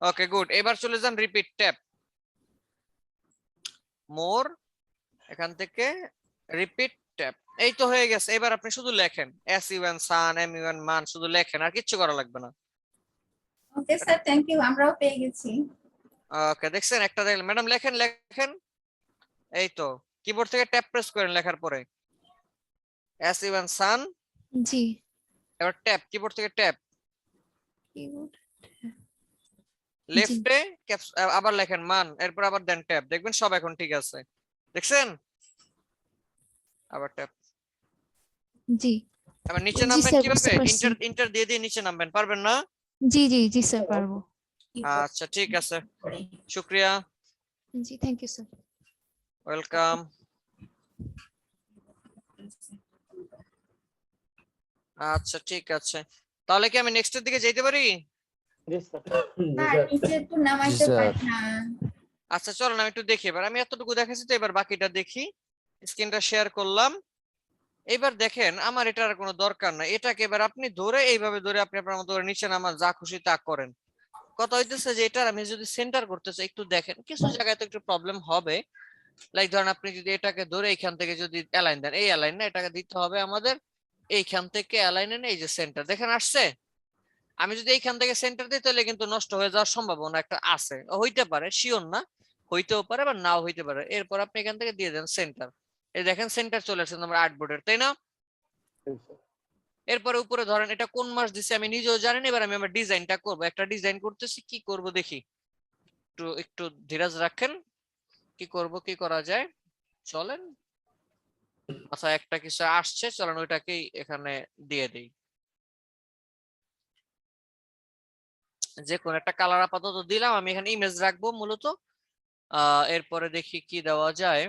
ওকে, গুড, এবার চলে যান রিপিট ট্যাব, মোর, এখান থেকে রিপিট ট্যাব। এই তো হয়ে গেছে। এবার আপনি শুধু লেখেন SU1 সান, MU1 মান, শুধু লেখেন, আর কিচ্ছু করা লাগবে না।
ওকে স্যার, থ্যাংক ইউ, আমরাও পেয়ে গেছি।
ওকে, দেখছেন একটা দেখলেন। ম্যাডাম লেখেন লেখেন, এই তো, কিবোর্ড থেকে ট্যাব প্রেস করেন লেখার পরে SU1 সান।
জি।
এবার ট্যাব, কিবোর্ড থেকে ট্যাব,
কিবোর্ড।
লেফটে আবার লেখেন মান, এরপর আবার দেন ট্যাব, দেখবেন সব এখন ঠিক আছে। দেখছেন? আবার ট্যাব।
জি।
আবার নিচে
জি
নামবেন
স্যার,
কিভাবে?
বুঝতে পারছি।
ইন্টার দিয়ে দিয়ে নিচে নামবেন, পারবেন না?
জি জি জি স্যার, পারবো।
আচ্ছা, ঠিক আছে, শুক্রিয়া,
জি, থ্যাংক ইউ স্যার।
ওয়েলকাম। আচ্ছা, ঠিক আছে, তাহলে কি আমি নেক্সট এর দিকে যেতে পারি?
জি স্যার।
না, নিচে তো নামাইতে পারি না।
আচ্ছা, চলো আমি একটু দেখি। এবার আমি এতটুকু দেখাচ্ছি, তো এবার বাকিটা দেখি। স্ক্রিনটা শেয়ার করলাম। এবার দেখেন আমার এটার আর কোনো দরকার নাই। এটাকে এবার আপনি ধরে এইভাবে ধরে আপনি আপনার মতো করে নিচে নামান, যা খুশি তা করেন। কথা হইতেছে যে এটার আমি যদি সেন্টার করতে চাই, একটু দেখেন কিছু জায়গায় তো একটু প্রবলেম হবে। লাইক ধরেন আপনি যদি এটাকে ধরে এইখান থেকে যদি অ্যালাইন দেন, এই অ্যালাইন না, এটাকে দিতে হবে আমাদের এইখান থেকে অ্যালাইন এনে এই যে সেন্টার, দেখেন আসছে। আমি যদি এইখান থেকে সেন্টার দিই, তাহলে কিন্তু নষ্ট হয়ে যাওয়ার সম্ভাবনা একটা আছে, হইতে পারে, শিওর না, হইতেও পারে বা নাও হইতে পারে। এরপর আপনি এখান থেকে দিয়ে দেন সেন্টার, এই দেখেন সেন্টার চলে আসছে আমার আর্টবোর্ডের, তাই না? এরপরে উপরে ধরেন এটা কোন মাস দিছে আমি নিজেও জানি না। এবার আমি আমার ডিজাইনটা করব, একটা ডিজাইন করতেছি, কি করব দেখি, একটু একটু ধীরজ রাখেন। কি করব, কি করা যায়, চলেন। আচ্ছা, একটা কিছু আসছে, চলেন ওইটাকেই এখানে দিয়ে দিই। যে কোন একটা কালার আপাতত দিলাম, আমি এখানে ইমেজ রাখবো মূলত। এরপরে দেখি কি দেওয়া যায়।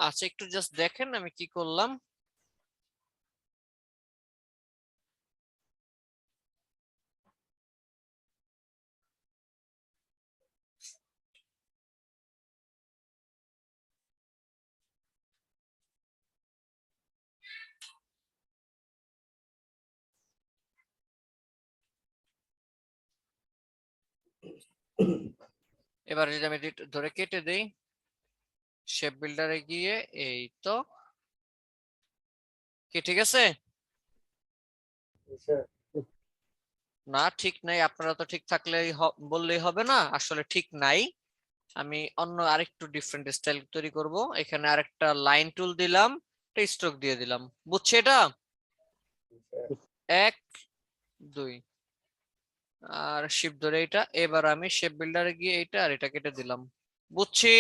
আচ্ছা একটু জাস্ট দেখেন আমি কি করলাম। এবার যদি আমি ধরে কেটে দেই, শেপ বিল্ডারে গিয়ে এই তো কি ঠিক আছে?
স্যার
না ঠিক নাই, আপনারা তো ঠিক থাকলেই বললেই হবে না, আসলে ঠিক নাই। আমি অন্য আরেকটু ডিফারেন্ট স্টাইল তৈরি করব। এখানে আরেকটা লাইন টুল দিলাম, একটা স্ট্রোক দিয়ে দিলাম, বুঝছি এটা? 1 2 আর শিফট ধরে এটা। এবার আমি শেপ বিল্ডারে গিয়ে এটা আর এটা কেটে দিলাম, বুঝছি?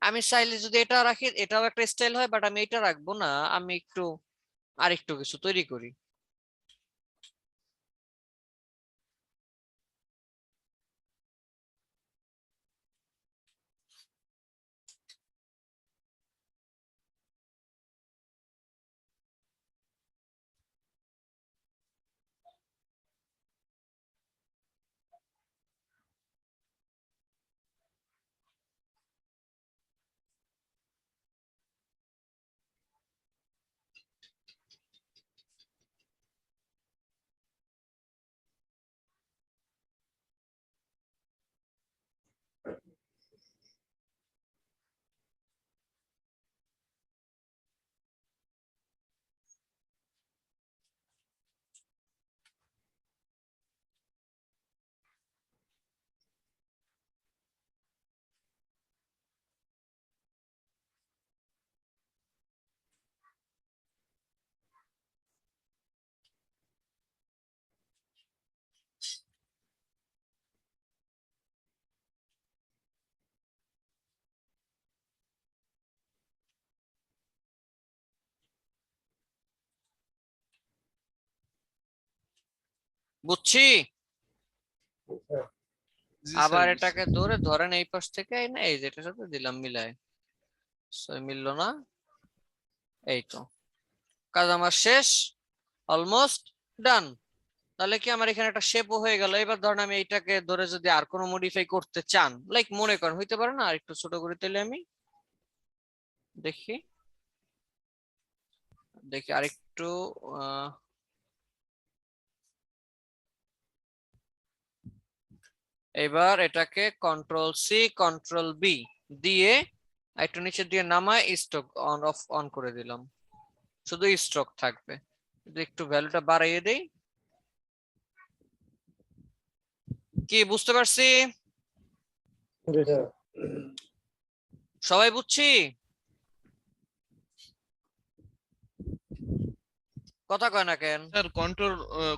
আমি চাইলে যদি এটা রাখি এটাও একটা স্টাইল হয়, বাট আমি এটা রাখবো না, আমি একটু আরেকটু কিছু তৈরি করি। বুঝছি।
জি
আবার
স্যার,
এটাকে ধরে ধরেন এই পাশ থেকে এই না এই যেটার সাথে দিলাম মিলায়, মিললো না, এই তো কাজ আমার শেষ, অলমোস্ট ডান। তাহলে কি আমার এখানে একটা শেপও হয়ে গেল। এবার ধরেন আমি এইটাকে ধরে যদি আর কোনো মডিফাই করতে চান, লাইক মনে করেন হইতে পারে না, আর একটু ছোট করে দিলে আমি দেখি দেখি আরেকটু এবার এটাকে কন্ট্রোল সি কন্ট্রোল বি দিয়ে একটু নিচে দিয়ে নামায় স্ট্রোক অন অফ অন করে দিলাম, শুধু স্ট্রোক থাকবে। যদি একটু ভ্যালুটা বাড়াইয়ে দেই, কি বুঝতে পারছি? সবাই বুঝছি? কথা কয় না কেন?
স্যার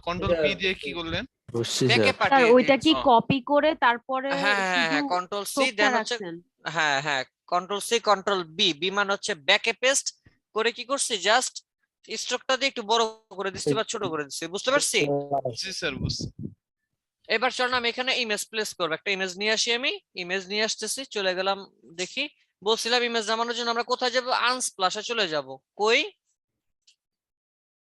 কন্ট্রোল পি দিয়ে কি করলেন?
ব্যাকে
স্যার
পাঠিয়ে
ওইটা কি
দিয়েছি।
কপি করে তারপরে
হ্যাঁ হ্যাঁ
শুধু
হ্যাঁ কন্ট্রোল সি
স্ট্রোকটা
দেন হচ্ছে,
রাখছেন?
হ্যাঁ হ্যাঁ control C control B, B মানে হচ্ছে ব্যাকে পেস্ট করে কি করছি, জাস্ট স্ট্রোকটা দিয়ে একটু বড় করে দিচ্ছি বা ছোট করে দিচ্ছি, বুঝতে পারছি?
জি স্যার, বুঝছি।
এবার চলুন আমি এখানে ইমেজ প্লেস করবো, একটা ইমেজ নিয়ে আসি, আমি ইমেজ নিয়ে আসতেছি, চলে গেলাম। দেখি বলছিলাম ইমেজ নামানোর জন্য আমরা কোথায় যাব, আনস্প্লাশে চলে যাব। কই?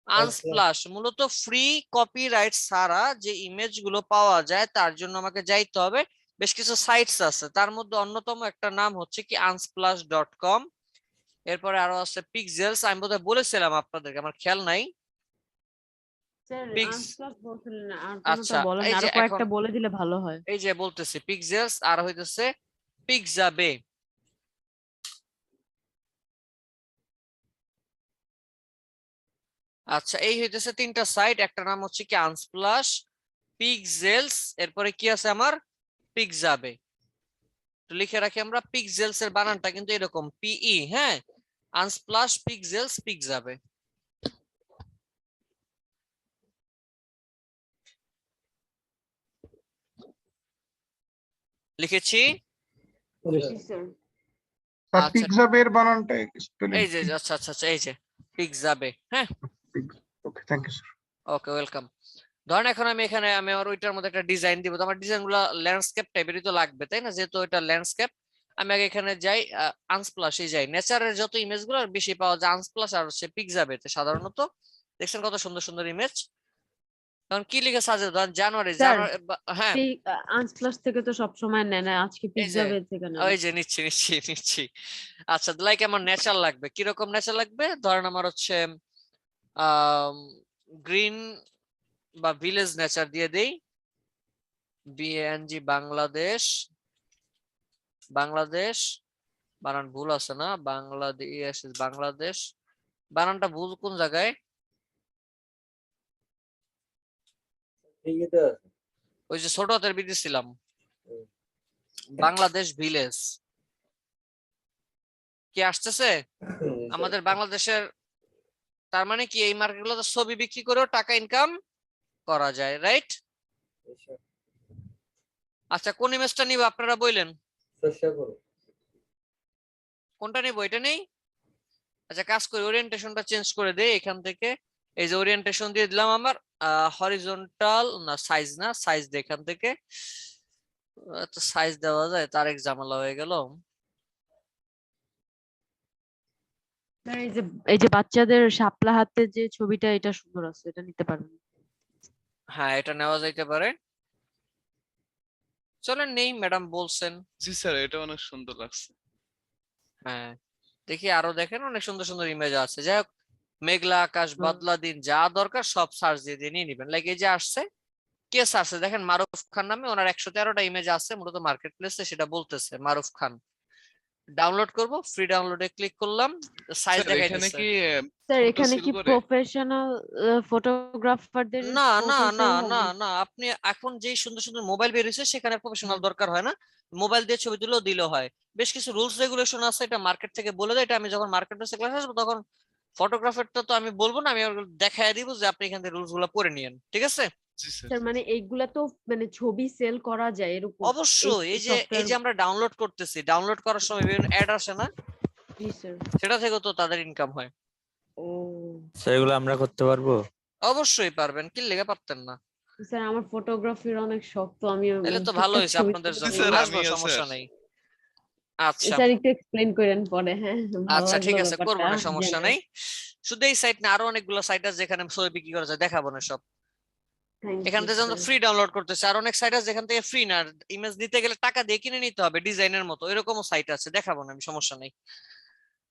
আনস্প্লাশ মূলত ফ্রি কপিরাইট ছাড়া যে ইমেজ গুলো পাওয়া যায় তার জন্য আমাকে যাইতে হবে, বেশ কিছু সাইটস আছে, তার মধ্যে অন্যতম একটা নাম হচ্ছে কি unsplash.com, এরপরে আরো আছে পিক্সেলস, আমি বোধহয় বলেছিলাম আপনাদেরকে, আমার খেয়াল নাই।
স্যার
পিক্স
আনস্প্লাশ বলছিলেন না, আর কোনটা
আচ্ছা
বলেন,
এই যে
আরো
এখন
কয়েকটা বলে দিলে ভালো হয়।
এই যে বলতেছি পিক্সেলস আর হইতেছে পিক্সাবে। আচ্ছা এই হইতেছে তিনটা সাইট, একটা নাম হচ্ছে কি আনস্প্লাশ, পিক্সেলস, এরপরে কি আছে আমার পিক্সাবে। তো লিখে রাখি আমরা, পিক্সেলস এর বানানটা কিন্তু এরকম পিই, হ্যাঁ, আনস্প্লাশ পিক্সেলস পিক্সাবে। লিখেছি।
স্যার
আচ্ছা
পিৎজা বের বানানটা স্পেলিং
এই যে আচ্ছা আচ্ছা আচ্ছা এই যে পিক্সাবে, হ্যাঁ
okay thank you sir.
Okay welcome. ধরেন এখন আমি এখানে আমি আমার ওইটার মধ্যে একটা ডিজাইন দিব, তো আমার ডিজাইন গুলো ল্যান্ডস্কেপ টাইপেরই তো লাগবে, তাই না? যেহেতু এটা ল্যান্ডস্কেপ, আমি আগে এখানে যাই, আনস্প্লাশে যাই, নেচারের যত ইমেজ গুলো বেশি পাওয়া যায় আনস্প্লাশ আর হচ্ছে পিক্সাবেতে সাধারণত। দেখছেন কত সুন্দর সুন্দর ইমেজ। কারণ কি লিখে সাজে জানুয়ারি
স্যার,
হ্যাঁ
আনস্প্লাশ থেকে তো সবসময় নেয় না, আজকে
এই যে
পিক্সাবে থেকে নেয়।
ওই যে নিচ্ছি। আচ্ছা লাইক আমার নেচার লাগবে, কিরকম নেচার লাগবে? ধরেন আমার হচ্ছে গ্রিন বা ভিলেজ নেচার দিয়ে দেই, বিএনজি বাংলাদেশ বানান ভুল আছে না, বাংলাদেশ বানানটা ভুল কোন জায়গায়?
ঠিকই তো আছে।
ওই যে ছোট হাতের বি দিছিলাম, বাংলাদেশ ভিলেজ কি আসতেছে আমাদের বাংলাদেশের? তার মানে কি এই মার্কেটগুলোতে ছবি বিক্রি করেও টাকা ইনকাম করা যায়, রাইট? আচ্ছা কোন ইমেজটা নিব আপনারা বললেন,
চেষ্টা করো।
কোনটা নিব? এটা নেই? আচ্ছা কাজ করি, ওরিয়েন্টেশনটা চেঞ্জ করে দেই এখান থেকে। এই যে ওরিয়েন্টেশন দিয়ে দিলাম আমার হরিজন্টাল না, সাইজ দিয়ে এখান থেকে তো সাইজ দেওয়া যায়, তার এক ঝামেলা হয়ে গেল।
স্যার, এই যে বাচ্চাদের শাপলা হাতে যে ছবিটা, এটা সুন্দর আছে, এটা নিতে পারবেন।
হ্যাঁ এটা নেওয়া যাইতে পারে, চলেন নেই, ম্যাডাম বলছেন।
জি স্যার, এটা অনেক সুন্দর লাগছে।
হ্যাঁ দেখি আরো দেখেন, অনেক সুন্দর সুন্দর ইমেজ আছে। যাই হোক, মেঘলা আকাশ, বাদলা দিন, যা দরকার সব সার্চ দিয়ে নিয়ে নিবেন। লাইক এই যে আসছে, কে সার্চে দেখেন মারুফ খান নামে, ওনার 113টা ইমেজ আছে মূলত মার্কেট প্লেসে, সেটা বলতেছে মারুফ খান। ডাউনলোড করব, ফ্রি ডাউনলোডে ক্লিক করলাম, সাইজ
স্যার,
দেখাই
এখানে
দিচ্ছে।
কি
স্যার,
photo
এখানে
sell
কি
করে?
প্রফেশনাল ফটোগ্রাফারদের
না না
ফটো
না
সেল
না
হবে?
না, আপনি এখন যেই সুন্দর সুন্দর মোবাইল বের হয়েছে সেখানে প্রফেশনাল দরকার হয় না, মোবাইল দিয়ে ছবি দিলেও হয়। বেশ কিছু রুলস রেগুলেশন আছে, এটা মার্কেট থেকে বলে দেয়, এটা আমি যখন মার্কেট প্লেসে ক্লাস আসবো তখন ফটোগ্রাফারটা তো আমি বলবো না, আমি দেখাই দিব যে আপনি এখান থেকে রুলস গুলো পড়ে নিয়েন, ঠিক আছে?
জি স্যার।
স্যার, মানে এইগুলা তো মানে ছবি সেল করা যায় এরকম?
অবশ্যই, এই যে
সফটওয়্যার।
আমরা ডাউনলোড করতেছি, ডাউনলোড করার সময় বিভিন্ন অ্যাড আসে না,
জি স্যার।
সেটা থেকেও তো তাদের ইনকাম হয়।
ও
সেগুলো আমরা করতে পারবো?
অবশ্যই পারবেন, কি লেগে পারতেন না?
স্যার, আমার ফটোগ্রাফির অনেক শখ, তো আমি
তাহলে তো ভালো হয়েছে আপনাদের জন্য,
স্যার,
আসবো
আমিও
সমস্যা
স্যার।
নেই। আচ্ছা
স্যার, একটু এক্সপ্লেইন করেন পরে। হ্যাঁ, ভালো
আচ্ছা ঠিক
লাগলো
আছে, করবো
ব্যাপারটা
না, সমস্যা
জেনে।
নেই। শুধু এই সাইট না, আরো অনেকগুলো সাইট আছে যেখানে ছবি বিক্রি করা যায়, দেখাবো না সব।
থ্যাংক
এখান
ইউ
থেকে যখন
স্যার।
ফ্রি ডাউনলোড করতেছে, আর অনেক সাইট আছে যেখান থেকে ফ্রি না, ইমেজ নিতে গেলে টাকা দিয়ে কিনে নিতে হবে ডিজাইনের মতো, এরকমও সাইট আছে, দেখাবো না আমি, সমস্যা নেই।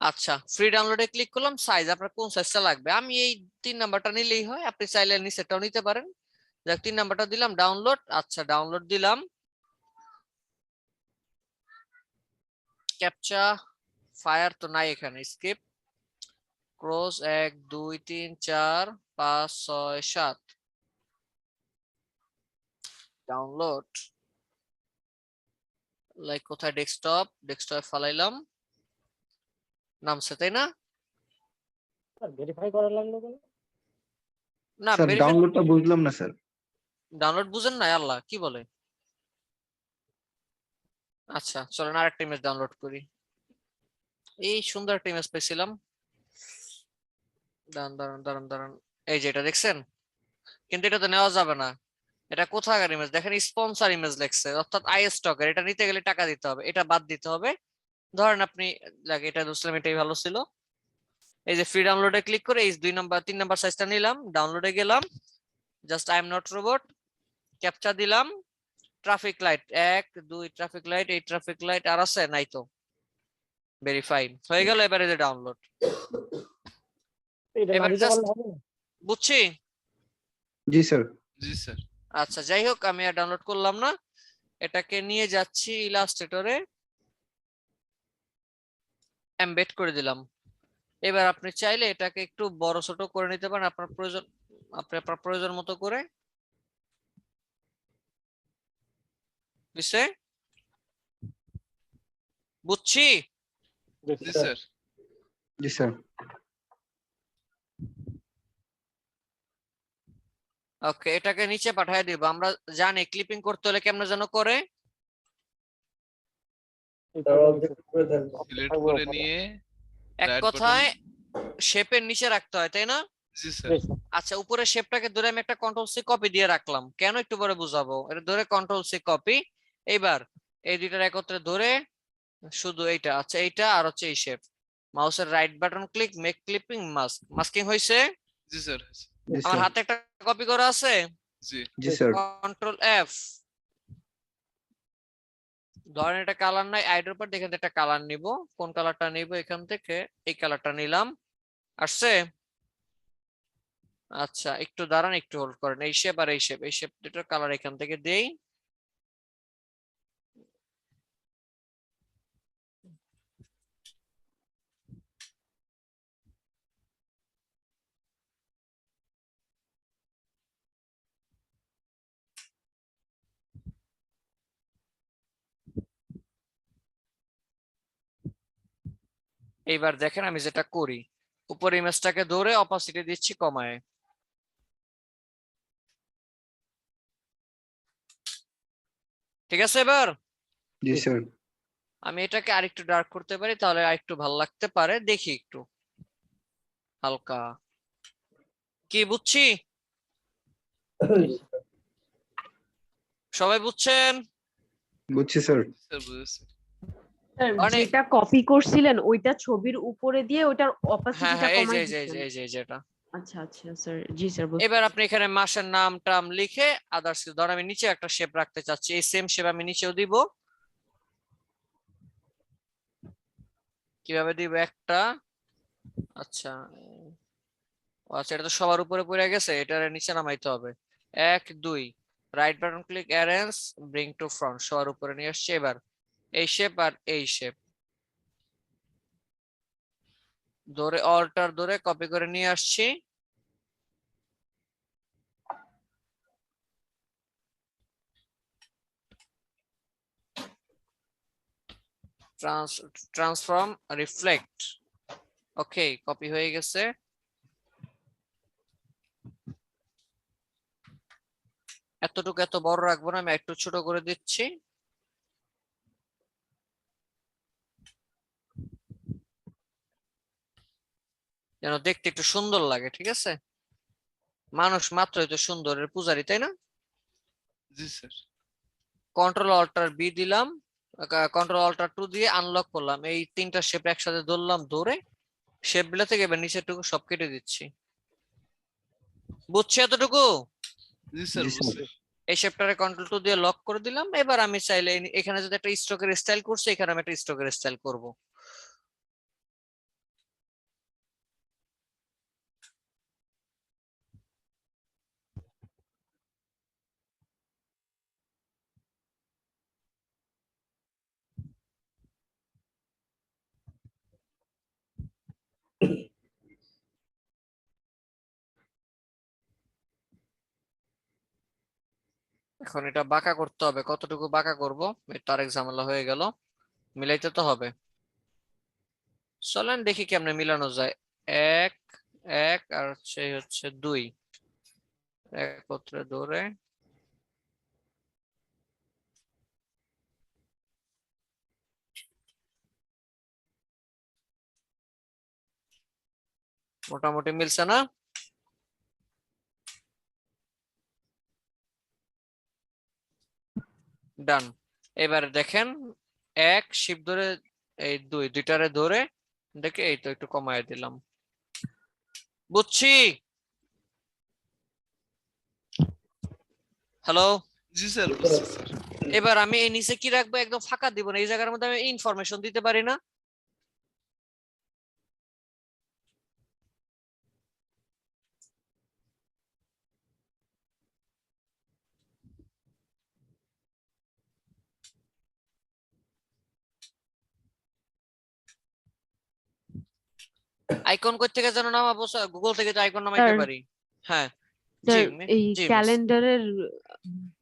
আচ্ছা ফ্রি ডাউনলোডে ক্লিক করলাম, সাইজ আপনার কোন সাইজটা লাগবে, আমি এই 3 নাম্বারটা নিলেই হয়, আপনি চাইলে নিচেরটাও নিতে পারেন। যাক 3 নাম্বারটা দিলাম, ডাউনলোড। আচ্ছা ডাউনলোড দিলাম, ক্যাপচা ফায়ার তো নাই এখানে, স্কিপ, ক্রস 1 2 3 4 5 6 7, ডাউনলোড, লাইক কোথায়, ডেস্কটপ ফালাইলাম, নামছে তাই না?
স্যার, ভেরিফাই করা লাগলো কেন?
না
স্যার ডাউনলোডটা বুঝলাম না স্যার।
ডাউনলোড বুঝেন না, আল্লাহ কি বলে। আচ্ছা চলেন আরেকটা ইমেজ ডাউনলোড করি, এই সুন্দর একটা ইমেজ পেয়েছিলাম, দাঁড়ান, এই যে এটা দেখছেন, কিন্তু এটা তো নেওয়া যাবে না, এটা কোথাকার ইমেজ দেখেন, স্পন্সর ইমেজ লেখছে, অর্থাৎ আই স্টকের, এটা নিতে গেলে টাকা দিতে হবে, এটা বাদ দিতে হবে। ধরেন আপনি এটা বুঝলাম, এটাই ভালো ছিল। এই যে ফ্রি ডাউনলোডে ক্লিক করে এই 3 নাম্বার সাইজটা নিলাম, ডাউনলোডে গেলাম, just I am not robot, captcha দিলাম, ট্রাফিক লাইট 1 2 ট্রাফিক লাইট, এই ট্রাফিক লাইট আর আছে নাই তো, ভেরিফাই হয়ে গেল। এবারে যে ডাউনলোড,
এটা না
এবার
দিতে
জাস্ট
পারলে হবে না?
বুঝছি।
জি স্যার।
জি স্যার।
আচ্ছা যাই হোক, আমি আর ডাউনলোড করলাম না, এটাকে নিয়ে যাচ্ছি ইলাস্ট্রেটরে, এমবেড করে দিলাম। এবার আপনি চাইলে এটাকে একটু বড় ছোট করে নিতে পারেন আপনার প্রয়োজন, আপনার প্রয়োজন মতো করে, বুঝছি।
জি স্যার।
জি স্যার।
ওকে এটাকে নিচে পাঠিয়ে দিব, আমরা জানি ক্লিপিং করতে হলে কেমনে যেন করে,
সিলেক্ট করে নিয়ে
এক
রাইট
কথায় শেপের নিচে রাখতে হয় তাই না?
জি স্যার।
আচ্ছা উপরে শেপটাকে ধরে আমি একটা কন্ট্রোল সি কপি দিয়ে রাখলাম, কেন একটু পরে বুঝাবো, এটা ধরে কন্ট্রোল সি কপি। এইবার এই দুইটার একত্রে ধরে শুধু এইটা, আচ্ছা এইটা আর হচ্ছে এই শেপ। মাউসের right button click, make clipping mask. Masking হয়েছে?
জি স্যার।
জি
আমার
স্যার।
হাতে একটা কপি করা আছে,
জি
জি স্যার।
Control F. ধরেন এটা কালার নাই, আইডের উপর দেখেন একটা কালার নিব, কোন কালারটা নিব, এখান থেকে এই কালারটা নিলাম, আসছে? আচ্ছা একটু দাঁড়ান, একটু হোল্ড করেন, এই শেপ আর এই শেপ, এই শেপ দুটোর কালার এখান থেকে দেই। এইবার দেখেন আমি যেটা করি, উপর ইমেজটাকে ধরে অপাসিটি দিচ্ছি কমায়। ঠিক আছে? এবার
জি স্যার।
আমি এটাকে আরেকটু ডার্ক করতে পারি, তাহলে আরেকটু ভালো লাগতে পারে, দেখি একটু হালকা। কি বুঝছি? সবাই বুঝছেন?
বুঝছি স্যার।
স্যার বুঝেছি।
স্যার
মানে
যেটা কপি করছিলেন ওইটা ছবির উপরে দিয়ে ওইটার
হ্যাঁ
অপাসিটিটা
হ্যাঁ, এই যে
কমাই
এই যে এই
দিচ্ছেন।
যে এই যে এই যেটা।
আচ্ছা আচ্ছা স্যার, জি স্যার বুঝতে
এবার
পারছি।
আপনি এখানে মাসের নাম টাম লিখে আদার্স, ধর আমি নিচে একটা শেপ রাখতে চাচ্ছি, এই সেম শেপ আমি নিচেও দিব। কিভাবে দিব? একটা, আচ্ছা আচ্ছা এটা তো সবার উপরে পড়ে গেছে, এটার নিচে নামাইতে হবে। 1 2 right button click, arrange, bring to front, সবার উপরে নিয়ে আসছে। এবার এই শেপ আর এই শেপ ধরে অল্টার ধরে কপি করে নিয়ে আসছি। ট্রান্সফর্ম রিফ্লেক্ট, ওকে কপি হয়ে গেছে। এতটুকু এত বড় রাখবো না, আমি একটু ছোট করে দিচ্ছি। যেন দেখতে একটু সুন্দর লাগে, ঠিক আছে? মানুষ মাত্রই তো সুন্দরের পূজারি, তাই না?
জি স্যার।
কন্ট্রোল অল্টার বি দিলাম, কন্ট্রোল অল্টার 2 দিয়ে আনলক করলাম, এই তিনটা শেপ একসাথে ধরলাম, ধরে শেপ গুলা থেকে এবার নিচেরটুকু সব কেটে দিচ্ছি। বুঝছি এতটুকু?
জি স্যার বুঝছি।
এই শেপটারে কন্ট্রোল 2 দিয়ে লক করে দিলাম। এবার আমি চাইলে এখানে যদি একটা স্ট্রোকের স্টাইল করছি, এখানে আমি একটা স্ট্রোকের স্টাইল করব। এখন এটা বাঁকা করতে হবে, কতটুকু বাঁকা করব তার ঝামেলা হয়ে গেল, মিলাইতে তো হবে। চলেন দেখি কেমনে মিলানো যায়। 1 1 আর সেই হচ্ছে 2 একত্রে ধরে মোটামুটি মিলছে না? ডান। এবারে দেখেন 1 শিপ ধরে, এই 2 দুইটারে ধরে দেখে এই তো একটু কমায় দিলাম। বুঝছি? হ্যালো?
জি স্যার বুঝছি স্যার।
এবার আমি এই নিচে কি রাখবো? একদম ফাঁকা দিব না, এই জায়গার মধ্যে আমি ইনফরমেশন দিতে পারি না? আইকন কই থেকে যেন নামাবো? গুগল থেকে তো আইকন নামাইতে
স্যার
পারি। হ্যাঁ জি
স্যার এই
জি মিস।
ক্যালেন্ডারের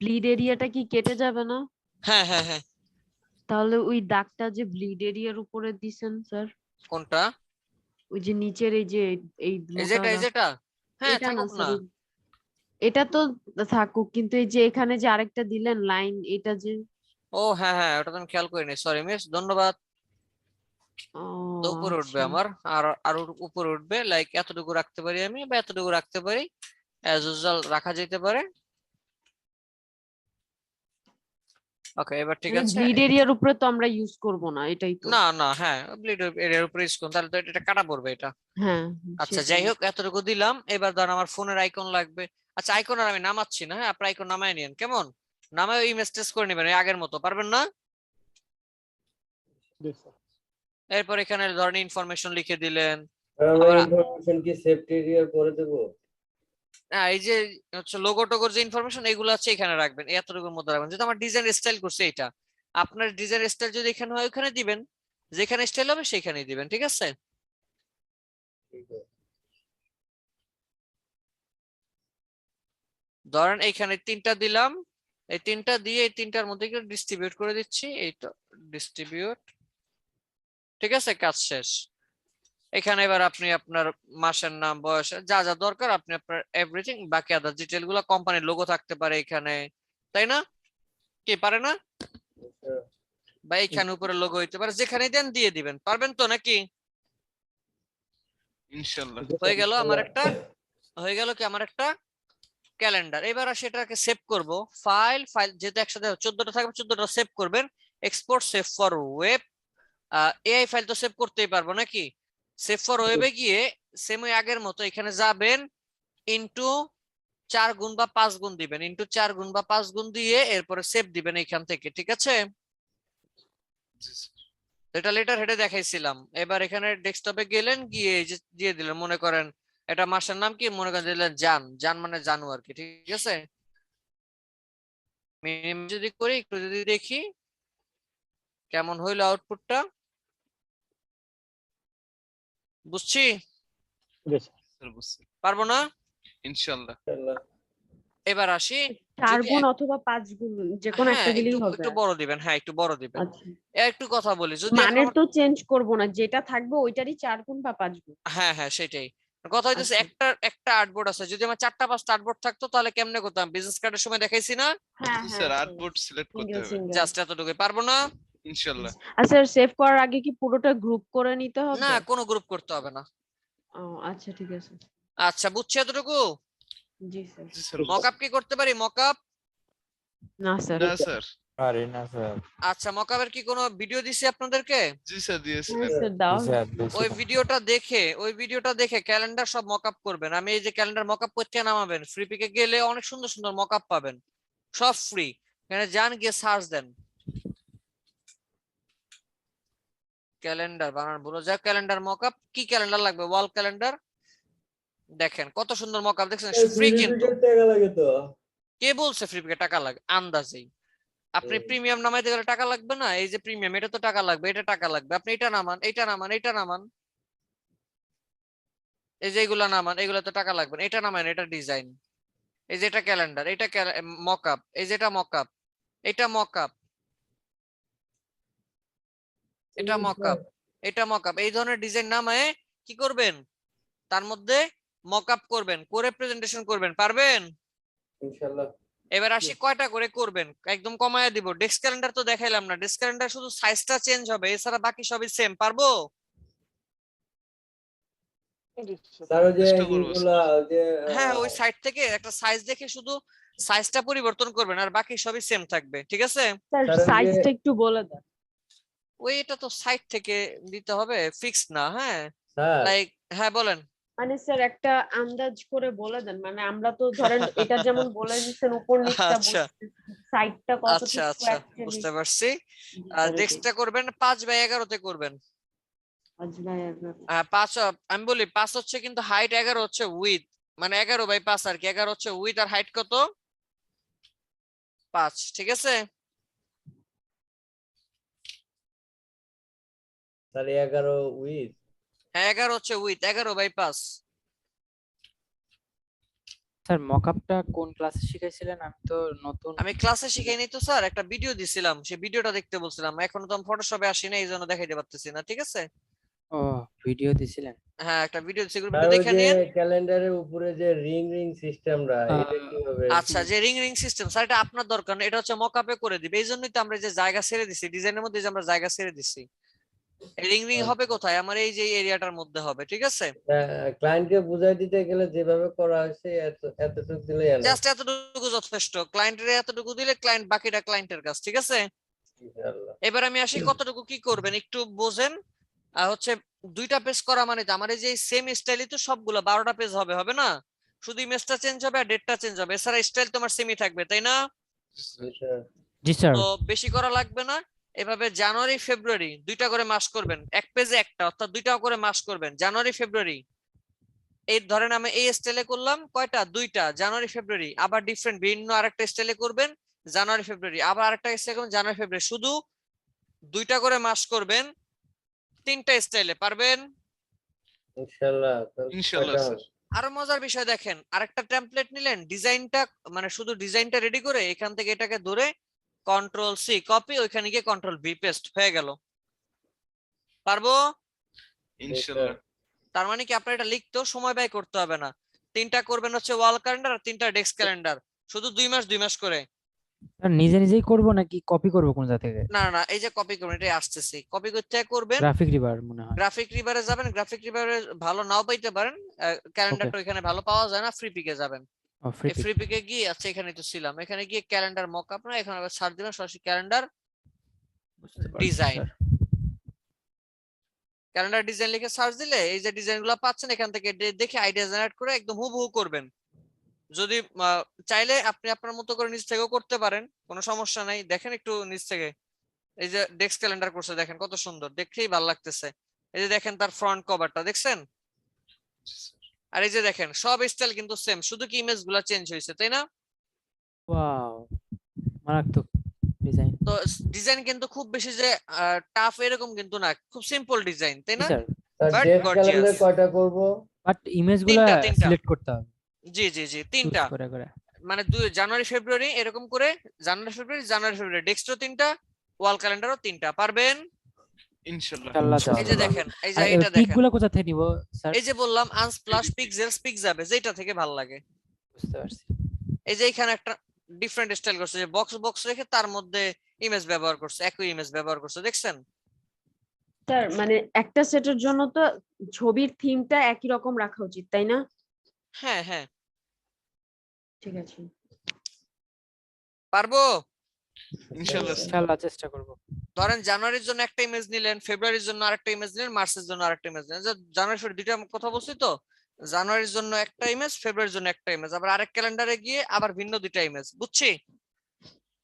ব্লিড এরিয়াটা কি কেটে যাবে না?
হ্যাঁ হ্যাঁ হ্যাঁ।
তাহলে ওই দাগটা যে ব্লিড এরিয়ার উপরে দিছেন স্যার,
কোনটা?
ওই যে নিচের এই যে এই
এই
মোটা
যেটা, এই
দাগ,
যেটা? হ্যাঁ
এটা না
থাকুক না।
স্যার, এটা তো থাকুক, কিন্তু এই যে এখানে যে আরেকটা দিলেন লাইন, এটা যে,
ও হ্যাঁ হ্যাঁ, ওটা তো আমি খেয়াল করিনি, সরি মিস, ধন্যবাদ।
ও
তো উপরে উঠবে
আচ্ছা
আমার, আর আর উপরে উঠবে, লাইক এতটুকু রাখতে পারি আমি, বা এতটুকু রাখতে পারি, অ্যাজ ইউজুয়াল রাখা যেতে পারে। ওকে, এবার ঠিক
মানে
আছে।
ব্লিড এরিয়ার উপরে তো আমরা ইউজ করব না, এটাই তো।
না না, হ্যাঁ, ব্লিড এরিয়ার উপরে ইউজ করুন, তাহলে তো এটা কাটা পড়বে এটা।
হ্যাঁ
আচ্ছা,
সেটাই।
যাই হোক, এতটুকু দিলাম। এবার ধর আমার ফোনের আইকন লাগবে। আচ্ছা, আইকন আর আমি নামাচ্ছি না, হ্যাঁ, আপনার আইকন নামায় নিন, কেমন? নামায় ইমেজ টেস্ট করে নেবেন এই আগের মতো, পারবেন না?
জি স্যার।
এরপর এখানে ধরেন ইনফরমেশন লিখে দিলেন।
আমরা
আবার
ইনফরমেশন কি সেফটি এরিয়ার পরে দেবো?
এই যে হচ্ছে লোগো টোগোর যে ইনফরমেশন এগুলো আছে এখানে রাখবেন, এতটুকুর মধ্যে রাখবেন। যেহেতু আমার ডিজাইন স্টাইল করছে এটা, আপনার ডিজাইন স্টাইল যদি এখানে হয় ওখানে দিবেন, যেখানে স্টাইল হবে সেখানেই দিবেন, ঠিক আছে?
ঠিক আছে।
ধরেন এইখানে 3টা দিলাম, এই 3টা দিয়ে এই 3টার মধ্যে ডিস্ট্রিবিউট করে দিচ্ছি, এইটা ডিস্ট্রিবিউট, ঠিক আছে, কাজ শেষ। এখানে এবার আপনি আপনার মাসের নাম, বয়স, যা যা দরকার আপনি আপনার এভরিথিং, বাকি আদার ডিটেল গুলো, কোম্পানির লোগো থাকতে পারে এখানে, তাই না? কি পারে না? বা এইখানে উপরে লোগো হইতে পারে, যেখানে দেন দিয়ে দিবেন, পারবেন তো নাকি?
ইনশাআল্লাহ।
হয়ে গেল আমার একটা, হয়ে গেল কি আমার একটা ক্যালেন্ডার। এবার সেটাকে সেভ করব। ফাইল যেহেতু একসাথে 14টা থাকবে, 14টা সেভ করবেন। Export save for web. AI file তো সেভ করতেই পারবো নাকি? সেভ ফর ওয়েবে গিয়ে সেম ওই আগের মতো এখানে যাবেন, ইনটু 4 গুণ বা 5 গুণ দিবেন, ইনটু 4 গুণ বা 5 গুণ দিয়ে এরপরে সেভ দিবেন এখান থেকে, ঠিক আছে? এটা লেটার হেডে দেখাইছিলাম। এবার এখানে ডেস্কটপে গেলেন, গিয়ে এই যে দিয়ে দিলেন, মনে করেন এটা মাসের নাম কি, মনে করেন দিলেন জান, জান মানে জানু আর কি, ঠিক আছে? মিনিমাম যদি করি, একটু যদি দেখি কেমন হইলো আউটপুটটা, বুঝছি?
জি স্যার।
স্যার বুঝছি।
পারবো না?
ইনশাআল্লাহ।
এবার আসি,
4
যদি
গুণ অথবা 5 গুণ যে কোনো
হ্যাঁ
একটা দিলেই
একটু
হবে।
একটু বড় দিবেন, হ্যাঁ একটু বড় দিবেন।
আচ্ছা,
একটু কথা বলি, যদি
মানের
আপনার
তো চেঞ্জ করব না, যেটা থাকবে ওইটারই 4 গুণ বা 5 গুণ।
হ্যাঁ হ্যাঁ সেটাই কথা হইতেছে।
আচ্ছা।
একটা একটা আর্টবোর্ড আছে, যদি আমার 4টা 5টা আর্টবোর্ড থাকতো তাহলে কেমনে করতাম? বিজনেস কার্ডের সময় দেখাইছি না,
হ্যাঁ
জি
হ্যাঁ
স্যার, আর্টবোর্ড সিলেক্ট করতে
সিঙ্গেল
হবে।
সিঙ্গেল।
জাস্ট এতটুকুই, পারবো না?
ইনশাআল্লাহ।
আচ্ছা, সেভ করার আগে কি পুরোটা গ্রুপ করে নিতে
না,
হবে?
কোনো গ্রুপ করতে হবে না।
ও আচ্ছা, ঠিক আছে।
আচ্ছা, বুঝছি এতটুকু।
জি স্যার।
জি স্যার।
মকআপ কি করতে পারি? মকআপ?
না স্যার।
না স্যার।
পারি না স্যার।
আচ্ছা, মকআপের কি কোনো ভিডিও দিছি আপনাদেরকে?
জি স্যার
হ্যাঁ
দিয়েছিলেন।
স্যার, দাও।
স্যার
ওই ভিডিওটা দেখে ক্যালেন্ডার সব মকআপ করবেন। আমি এই যে ক্যালেন্ডার মকআপ করতে নামাবেন, ফ্রি পিকে গেলে অনেক সুন্দর সুন্দর মকআপ পাবেন, সব ফ্রি। এখানে যান, গিয়ে সার্চ দেন ক্যালেন্ডার, বানান ভুলো যা, ক্যালেন্ডার মকআপ। কি ক্যালেন্ডার লাগবে? ওয়াল ক্যালেন্ডার। দেখেন কত সুন্দর মকআপ, দেখছেন? ফ্রি কিন্তু।
টাকা লাগে তো।
কে বলছে ফ্রি পিকে টাকা লাগে? আন্দাজেই। আপনি প্রিমিয়াম নামাইতে গেলে টাকা লাগবে না? এই যে প্রিমিয়াম, এটা তো টাকা লাগবে, এটা টাকা লাগবে। আপনি এটা নামান, এটা নামান, এটা নামান, এই যে এগুলা নামান, এগুলো তো টাকা লাগবে না। এটা নামান, এটা ডিজাইন। এই যে এটা ক্যালেন্ডার, এটা মকআপ, এই যে এটা মকআপ, এটা মকআপ, এটা মকআপ, এটা মকআপ। এই ধরনের ডিজাইন নামায় কি করবেন? তার মধ্যে মকআপ করবেন, করে প্রেজেন্টেশন করবেন, পারবেন?
ইনশাআল্লাহ।
এবার আসি কয়টা করে করবেন, একদম কমায়া দিব। ডেস্ক ক্যালেন্ডার তো দেখাইলাম না, ডেস্ক ক্যালেন্ডার শুধু সাইজটা চেঞ্জ হবে, এছাড়া বাকি সবই সেম। পারবো?
স্যার ওই যে
চেষ্টা করবো
এইগুলা যে
হ্যাঁ, ওই সাইড থেকে একটা সাইজ দেখে শুধু সাইজটা পরিবর্তন করবেন, আর বাকি সবই সেম থাকবে, ঠিক আছে?
স্যার
স্যার, ওই যে-
সাইজটা একটু বলে দেন।
ওই এটা তো সাইড থেকে দিতে হবে, ফিক্স না। হ্যাঁ,
স্যার
লাইক, হ্যাঁ বলেন।
মানে স্যার একটা আন্দাজ করে বলে দেন, মানে আমরা তো ধরেন এটা যেমন বলে দিচ্ছেন উপর নিচটা
আচ্ছা
সাইডটা
আচ্ছা
কতটুকু
আচ্ছা,
actually
বুঝতে পারছি।
করে
ডেস্কটা করবেন 5x11 করবেন।
5/11।
5, আমি বলি 5 হচ্ছে কিন্তু হাইট, 11 হচ্ছে উইথ, মানে 11/5 আর কি। 11 হচ্ছে উইথ, আর হাইট কত? 5, ঠিক আছে?
Sir 11 with.
হ্যাঁ, 11 হচ্ছে উইথ, 11/5।
স্যার মকআপটা কোন ক্লাসে শিখাইছিলেন? আমি তো নতুন।
আমি ক্লাসে শিখাইনি তো স্যার, একটা ভিডিও দিছিলাম, সেই ভিডিওটা দেখতে বলছিলাম। এখনো তো আমি ফটোশপে আসি না, এই জন্য দেখাইতে পারতেছি না, ঠিক আছে?
ও, ভিডিও দিছিলেন।
হ্যাঁ, একটা ভিডিও দিছি,
স্যার
গ্রুপে
ওই
দেখে
যে
নিন।
ক্যালেন্ডারের উপরে যে রিং সিস্টেমটা এটা কিভাবে?
আচ্ছা, যে রিং সিস্টেম স্যার, এটা আপনার দরকার না, এটা হচ্ছে মকআপে করে দিবে। এই জন্যই তো আমরা যে জায়গা ছেড়ে দিছি, ডিজাইনের মধ্যে যে আমরা জায়গা ছেড়ে দিছি। রিং রিং হবে কোথায়? আমার এই যে এরিয়াটার মধ্যে হবে, ঠিক আছে?
ক্লায়েন্টকে বুঝাই দিতে গেলে যেভাবে করা হয়েছে এতটুকু দিলেই এনাফ
জাস্ট এতটুকু যথেষ্ট। ক্লায়েন্টের এতটুকু দিলে ক্লায়েন্ট, বাকিটা ক্লায়েন্টের কাজ, ঠিক আছে?
ইনশাআল্লাহ।
এবার আমি আসি কতটুকু কি করবেন একটু বোঝেন। হচ্ছে 2টা পেজ করা মানে তো আমার এই যে সেম স্টাইলই তো সবগুলো 12টা পেজ হবে, হবে না? শুধু ইমেজটা চেঞ্জ হবে আর ডেটটা চেঞ্জ হবে, এছাড়া স্টাইল তোমার সেমই থাকবে, তাই না?
জি স্যার।
জি স্যার।
তো বেশি করা লাগবে না। এভাবে জানুয়ারি ফেব্রুয়ারি 2টা করে মাস করবেন, এক পেজে একটা, অর্থাৎ 2টা করে মাস করবেন। জানুয়ারি ফেব্রুয়ারি এই ধরেন আমি এই স্টাইলে করলাম কয়টা? 2টা, জানুয়ারি ফেব্রুয়ারি। আবার ডিফারেন্ট ভিন্ন আরেকটা স্টাইলে করবেন, জানুয়ারি ফেব্রুয়ারি। আবার আরেকটা স্টাইলে করবেন, জানুয়ারি ফেব্রুয়ারি। শুধু 2টা করে মাস করবেন 3টা স্টাইলে, পারবেন?
ইনশাআল্লাহ।
ইনশাআল্লাহ স্যার।
আরো মজার বিষয় দেখেন, আরেকটা টেমপ্লেট নিলেন, ডিজাইনটা মানে শুধু ডিজাইনটা রেডি করে এখান থেকে এটাকে ধরে কন্ট্রোল সি কপি, ওইখানে গিয়ে কন্ট্রোল ভি পেস্ট হয়ে গেল। পারবো?
ইনশাআল্লাহ।
তার মানে কি আপনার এটা লিখতেও সময় ব্যয় করতে হবে না। 3টা করবেন হচ্ছে ওয়াল ক্যালেন্ডার আর 3টা ডেস্ক ক্যালেন্ডার, শুধু 2 মাস করে।
স্যার নিজে নিজেই করব নাকি কপি করব কোন জায়গা থেকে?
না না, এই যে কপি করবেন, এটাই আসতেছি। কপি করতে করবেন,
গ্রাফিক রিভার মনে হয়।
গ্রাফিক রিভারে যাবেন। গ্রাফিক রিভারে ভালো নাও পাইতে পারেন, ক্যালেন্ডারটা এখানে ভালো পাওয়া যায় না, ফ্রি পিকে যাবেন।
ও ফ্রি
এই ফ্রি পিকে গিয়ে, আচ্ছা এখানে তো ছিলাম, এখানে গিয়ে ক্যালেন্ডার মকআপ না, এখানে আবার সার্চ দিবেন সরাসরি ক্যালেন্ডার ডিজাইন। ক্যালেন্ডার ডিজাইন লিখে সার্চ দিলে এই যে ডিজাইনগুলো পাচ্ছেন, এখান থেকে দেখে আইডিয়া জেনারেট করে একদম হুবহু করবেন। যদি চাইলে আপনি আপনার মতো করে নিজ থেকেও করতে পারেন, কোনো সমস্যা নাই। দেখেন একটু নিজ থেকে, এই যে ডেস্ক ক্যালেন্ডার করছে, দেখেন কত সুন্দর, দেখতেই ভালো লাগতেছে। এই যে দেখেন তার ফ্রন্ট কভারটা দেখছেন, আর এই যে দেখেন সব স্টাইল কিন্তু সেম, শুধু কি ইমেজ গুলা চেঞ্জ হয়েছে, তাই না?
ওয়াও, মারাত্মক ডিজাইন।
তো ডিজাইন কিন্তু খুব বেশি যে টাফ এরকম কিন্তু না, খুব সিম্পল ডিজাইন, তাই না?
Sir
but
desk
gorgeous.
Calendar কয়টা করব?
বাট ইমেজগুলো
তিনটা।
সিলেক্ট করতে হবে।
জি জি জি, 3টা
করে করে।
মানে জানুয়ারি ফেব্রুয়ারি এরকম করে, জানুয়ারি ফেব্রুয়ারি ডেস্কও 3টা, ওয়াল ক্যালেন্ডারও 3টা, পারবেন?
ইনশাআল্লাহ।
এই যে দেখেন, এই যে
আর
এটা দেখেন,
পিকগুলো কোথা থেকে নিব স্যার?
এই যে বললাম আনস্প্লাশ পিক্সেলস পিক যাবে, যেটা থেকে ভালো লাগে।
বুঝতে পারছি।
এই যে এখানে একটা ডিফারেন্ট স্টাইল করছে, যে বক্স বক্স রেখে তার মধ্যে ইমেজ ব্যবহার করছে, একই ইমেজ ব্যবহার করছে, দেখছেন?
স্যার মানে একটা সেটের জন্য তো ছবির থিমটা একই রকম রাখা উচিত, তাই না?
হ্যাঁ হ্যাঁ,
ঠিক আছে।
পারবো?
ইনশাআল্লাহ স্যার।
ইনশাআল্লাহ চেষ্টা করব।
ধরেন জানুয়ারির জন্য একটা ইমেজ নিলেন, ফেব্রুয়ারির জন্য আরেকটা ইমেজ নিলেন, মার্চের জন্য আরেকটা ইমেজ নিলেন। জানুয়ারি ফেব্রুয়ারি 2টা কথা বলছি তো, জানুয়ারির জন্য একটা ইমেজ, ফেব্রুয়ারির জন্য একটা ইমেজ, আবার আরেক ক্যালেন্ডারে গিয়ে আবার ভিন্ন 2টা ইমেজ, বুঝছি?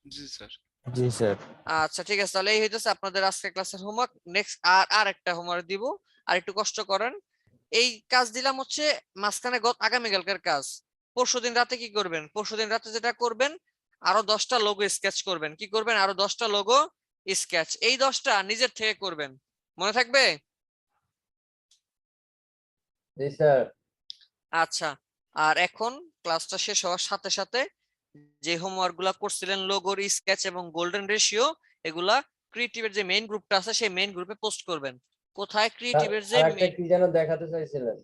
জি স্যার।
জি স্যার।
আচ্ছা ঠিক আছে, তাহলে এই হইতেছে আপনাদের আজকে ক্লাসের হোমওয়ার্ক। নেক্সট আর একটা হোমওয়ার্ক দিব, আর একটু কষ্ট করেন। এই কাজ দিলাম হচ্ছে মাঝখানে আগামীকালকের কাজ। পরশুদিন রাতে কি করবেন? পরশুদিন রাতে যেটা করবেন, আরো 10টা লোগো স্কেচ করবেন। কি করবেন? আরো 10টা লোগো স্কেচ। এই 10টা নিজের থেকে করবেন, মনে থাকবে?
জি স্যার।
আচ্ছা, আর এখন ক্লাসটা শেষ হওয়ার সাথে সাথে যে হোমওয়ার্ক গুলা করছিলেন, লোগোর স্কেচ এবং গোল্ডেন রেশিও, এগুলা ক্রিয়েটিভের যে মেইন গ্রুপটা আছে সেই মেইন গ্রুপে পোস্ট করবেন। কোথায়? ক্রিয়েটিভের যে
আরেকটা কি যেন দেখাতে চাইছিলেন?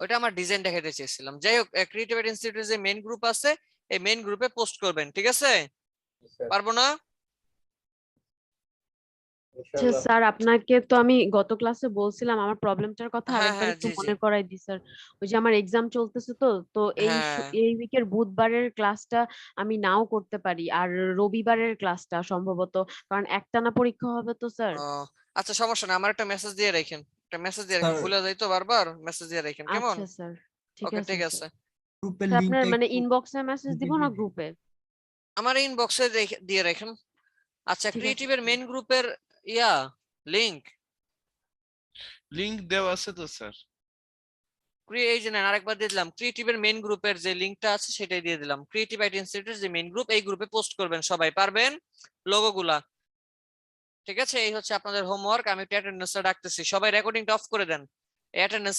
ওটা আমার ডিজাইন দেখাতে চেয়েছিলাম। যাই হোক, ক্রিয়েটিভ ইনস্টিটিউটের যে মেইন গ্রুপ আছে এই মেইন গ্রুপে পোস্ট করবেন, ঠিক আছে? পারবো না?
আচ্ছা স্যার, আপনাকে তো আমি গত ক্লাসে বলছিলাম আমার প্রবলেমটার কথা,
হ্যাঁ
আরেকবার
হ্যাঁ,
একটু
জি জি,
মনে করাই দিই স্যার। ওই যে আমার এক্সাম চলতেছে তো, তো
হ্যাঁ
এই উইকের বুধবারের ক্লাসটা আমি নাও করতে পারি, আর রবিবারের ক্লাসটা সম্ভবত, কারণ একটানা পরীক্ষা হবে তো স্যার।
ও আচ্ছা, সমস্যা না, আমার একটা মেসেজ দিয়ে রাখেন, একটা মেসেজ দিয়ে রাখেন,
স্যার
ভুলে যাই তো বারবার, মেসেজ দিয়ে রাখেন কেমন?
আচ্ছা স্যার, ঠিক
ওকে
আছে
ঠিক
স্যার।
আছে।
গ্রুপের
স্যার, আপনার
লিংকটা
মানে
একটু
ইনবক্সে মেসেজ দিব না
দিবেন।
গ্রুপে?
আমার ইনবক্সে দিয়ে রাখেন। আচ্ছা,
ঠিক আছে
ক্রিয়েটিভের
স্যার।
মেইন গ্রুপের লিংক
লিংক দেওয়া আছে তো স্যার।
এই যে নেন, আরেকবার দিয়ে দিলাম। ক্রিয়েটিভের মেইন গ্রুপের যে লিংকটা আছে সেটাই দিয়ে দিলাম। ক্রিয়েটিভ আইটি ইনস্টিটিউটের যে মেইন গ্রুপ, এই গ্রুপে পোস্ট করবেন সবাই, পারবেন? লোগো গুলা, ঠিক আছে? এই হচ্ছে আপনাদের হোমওয়ার্ক। আমি একটু অ্যাটেন্ডেন্সটা ডাকতেছি, সবাই রেকর্ডিংটা অফ করে দেন। অ্যাটেন্ডেন্স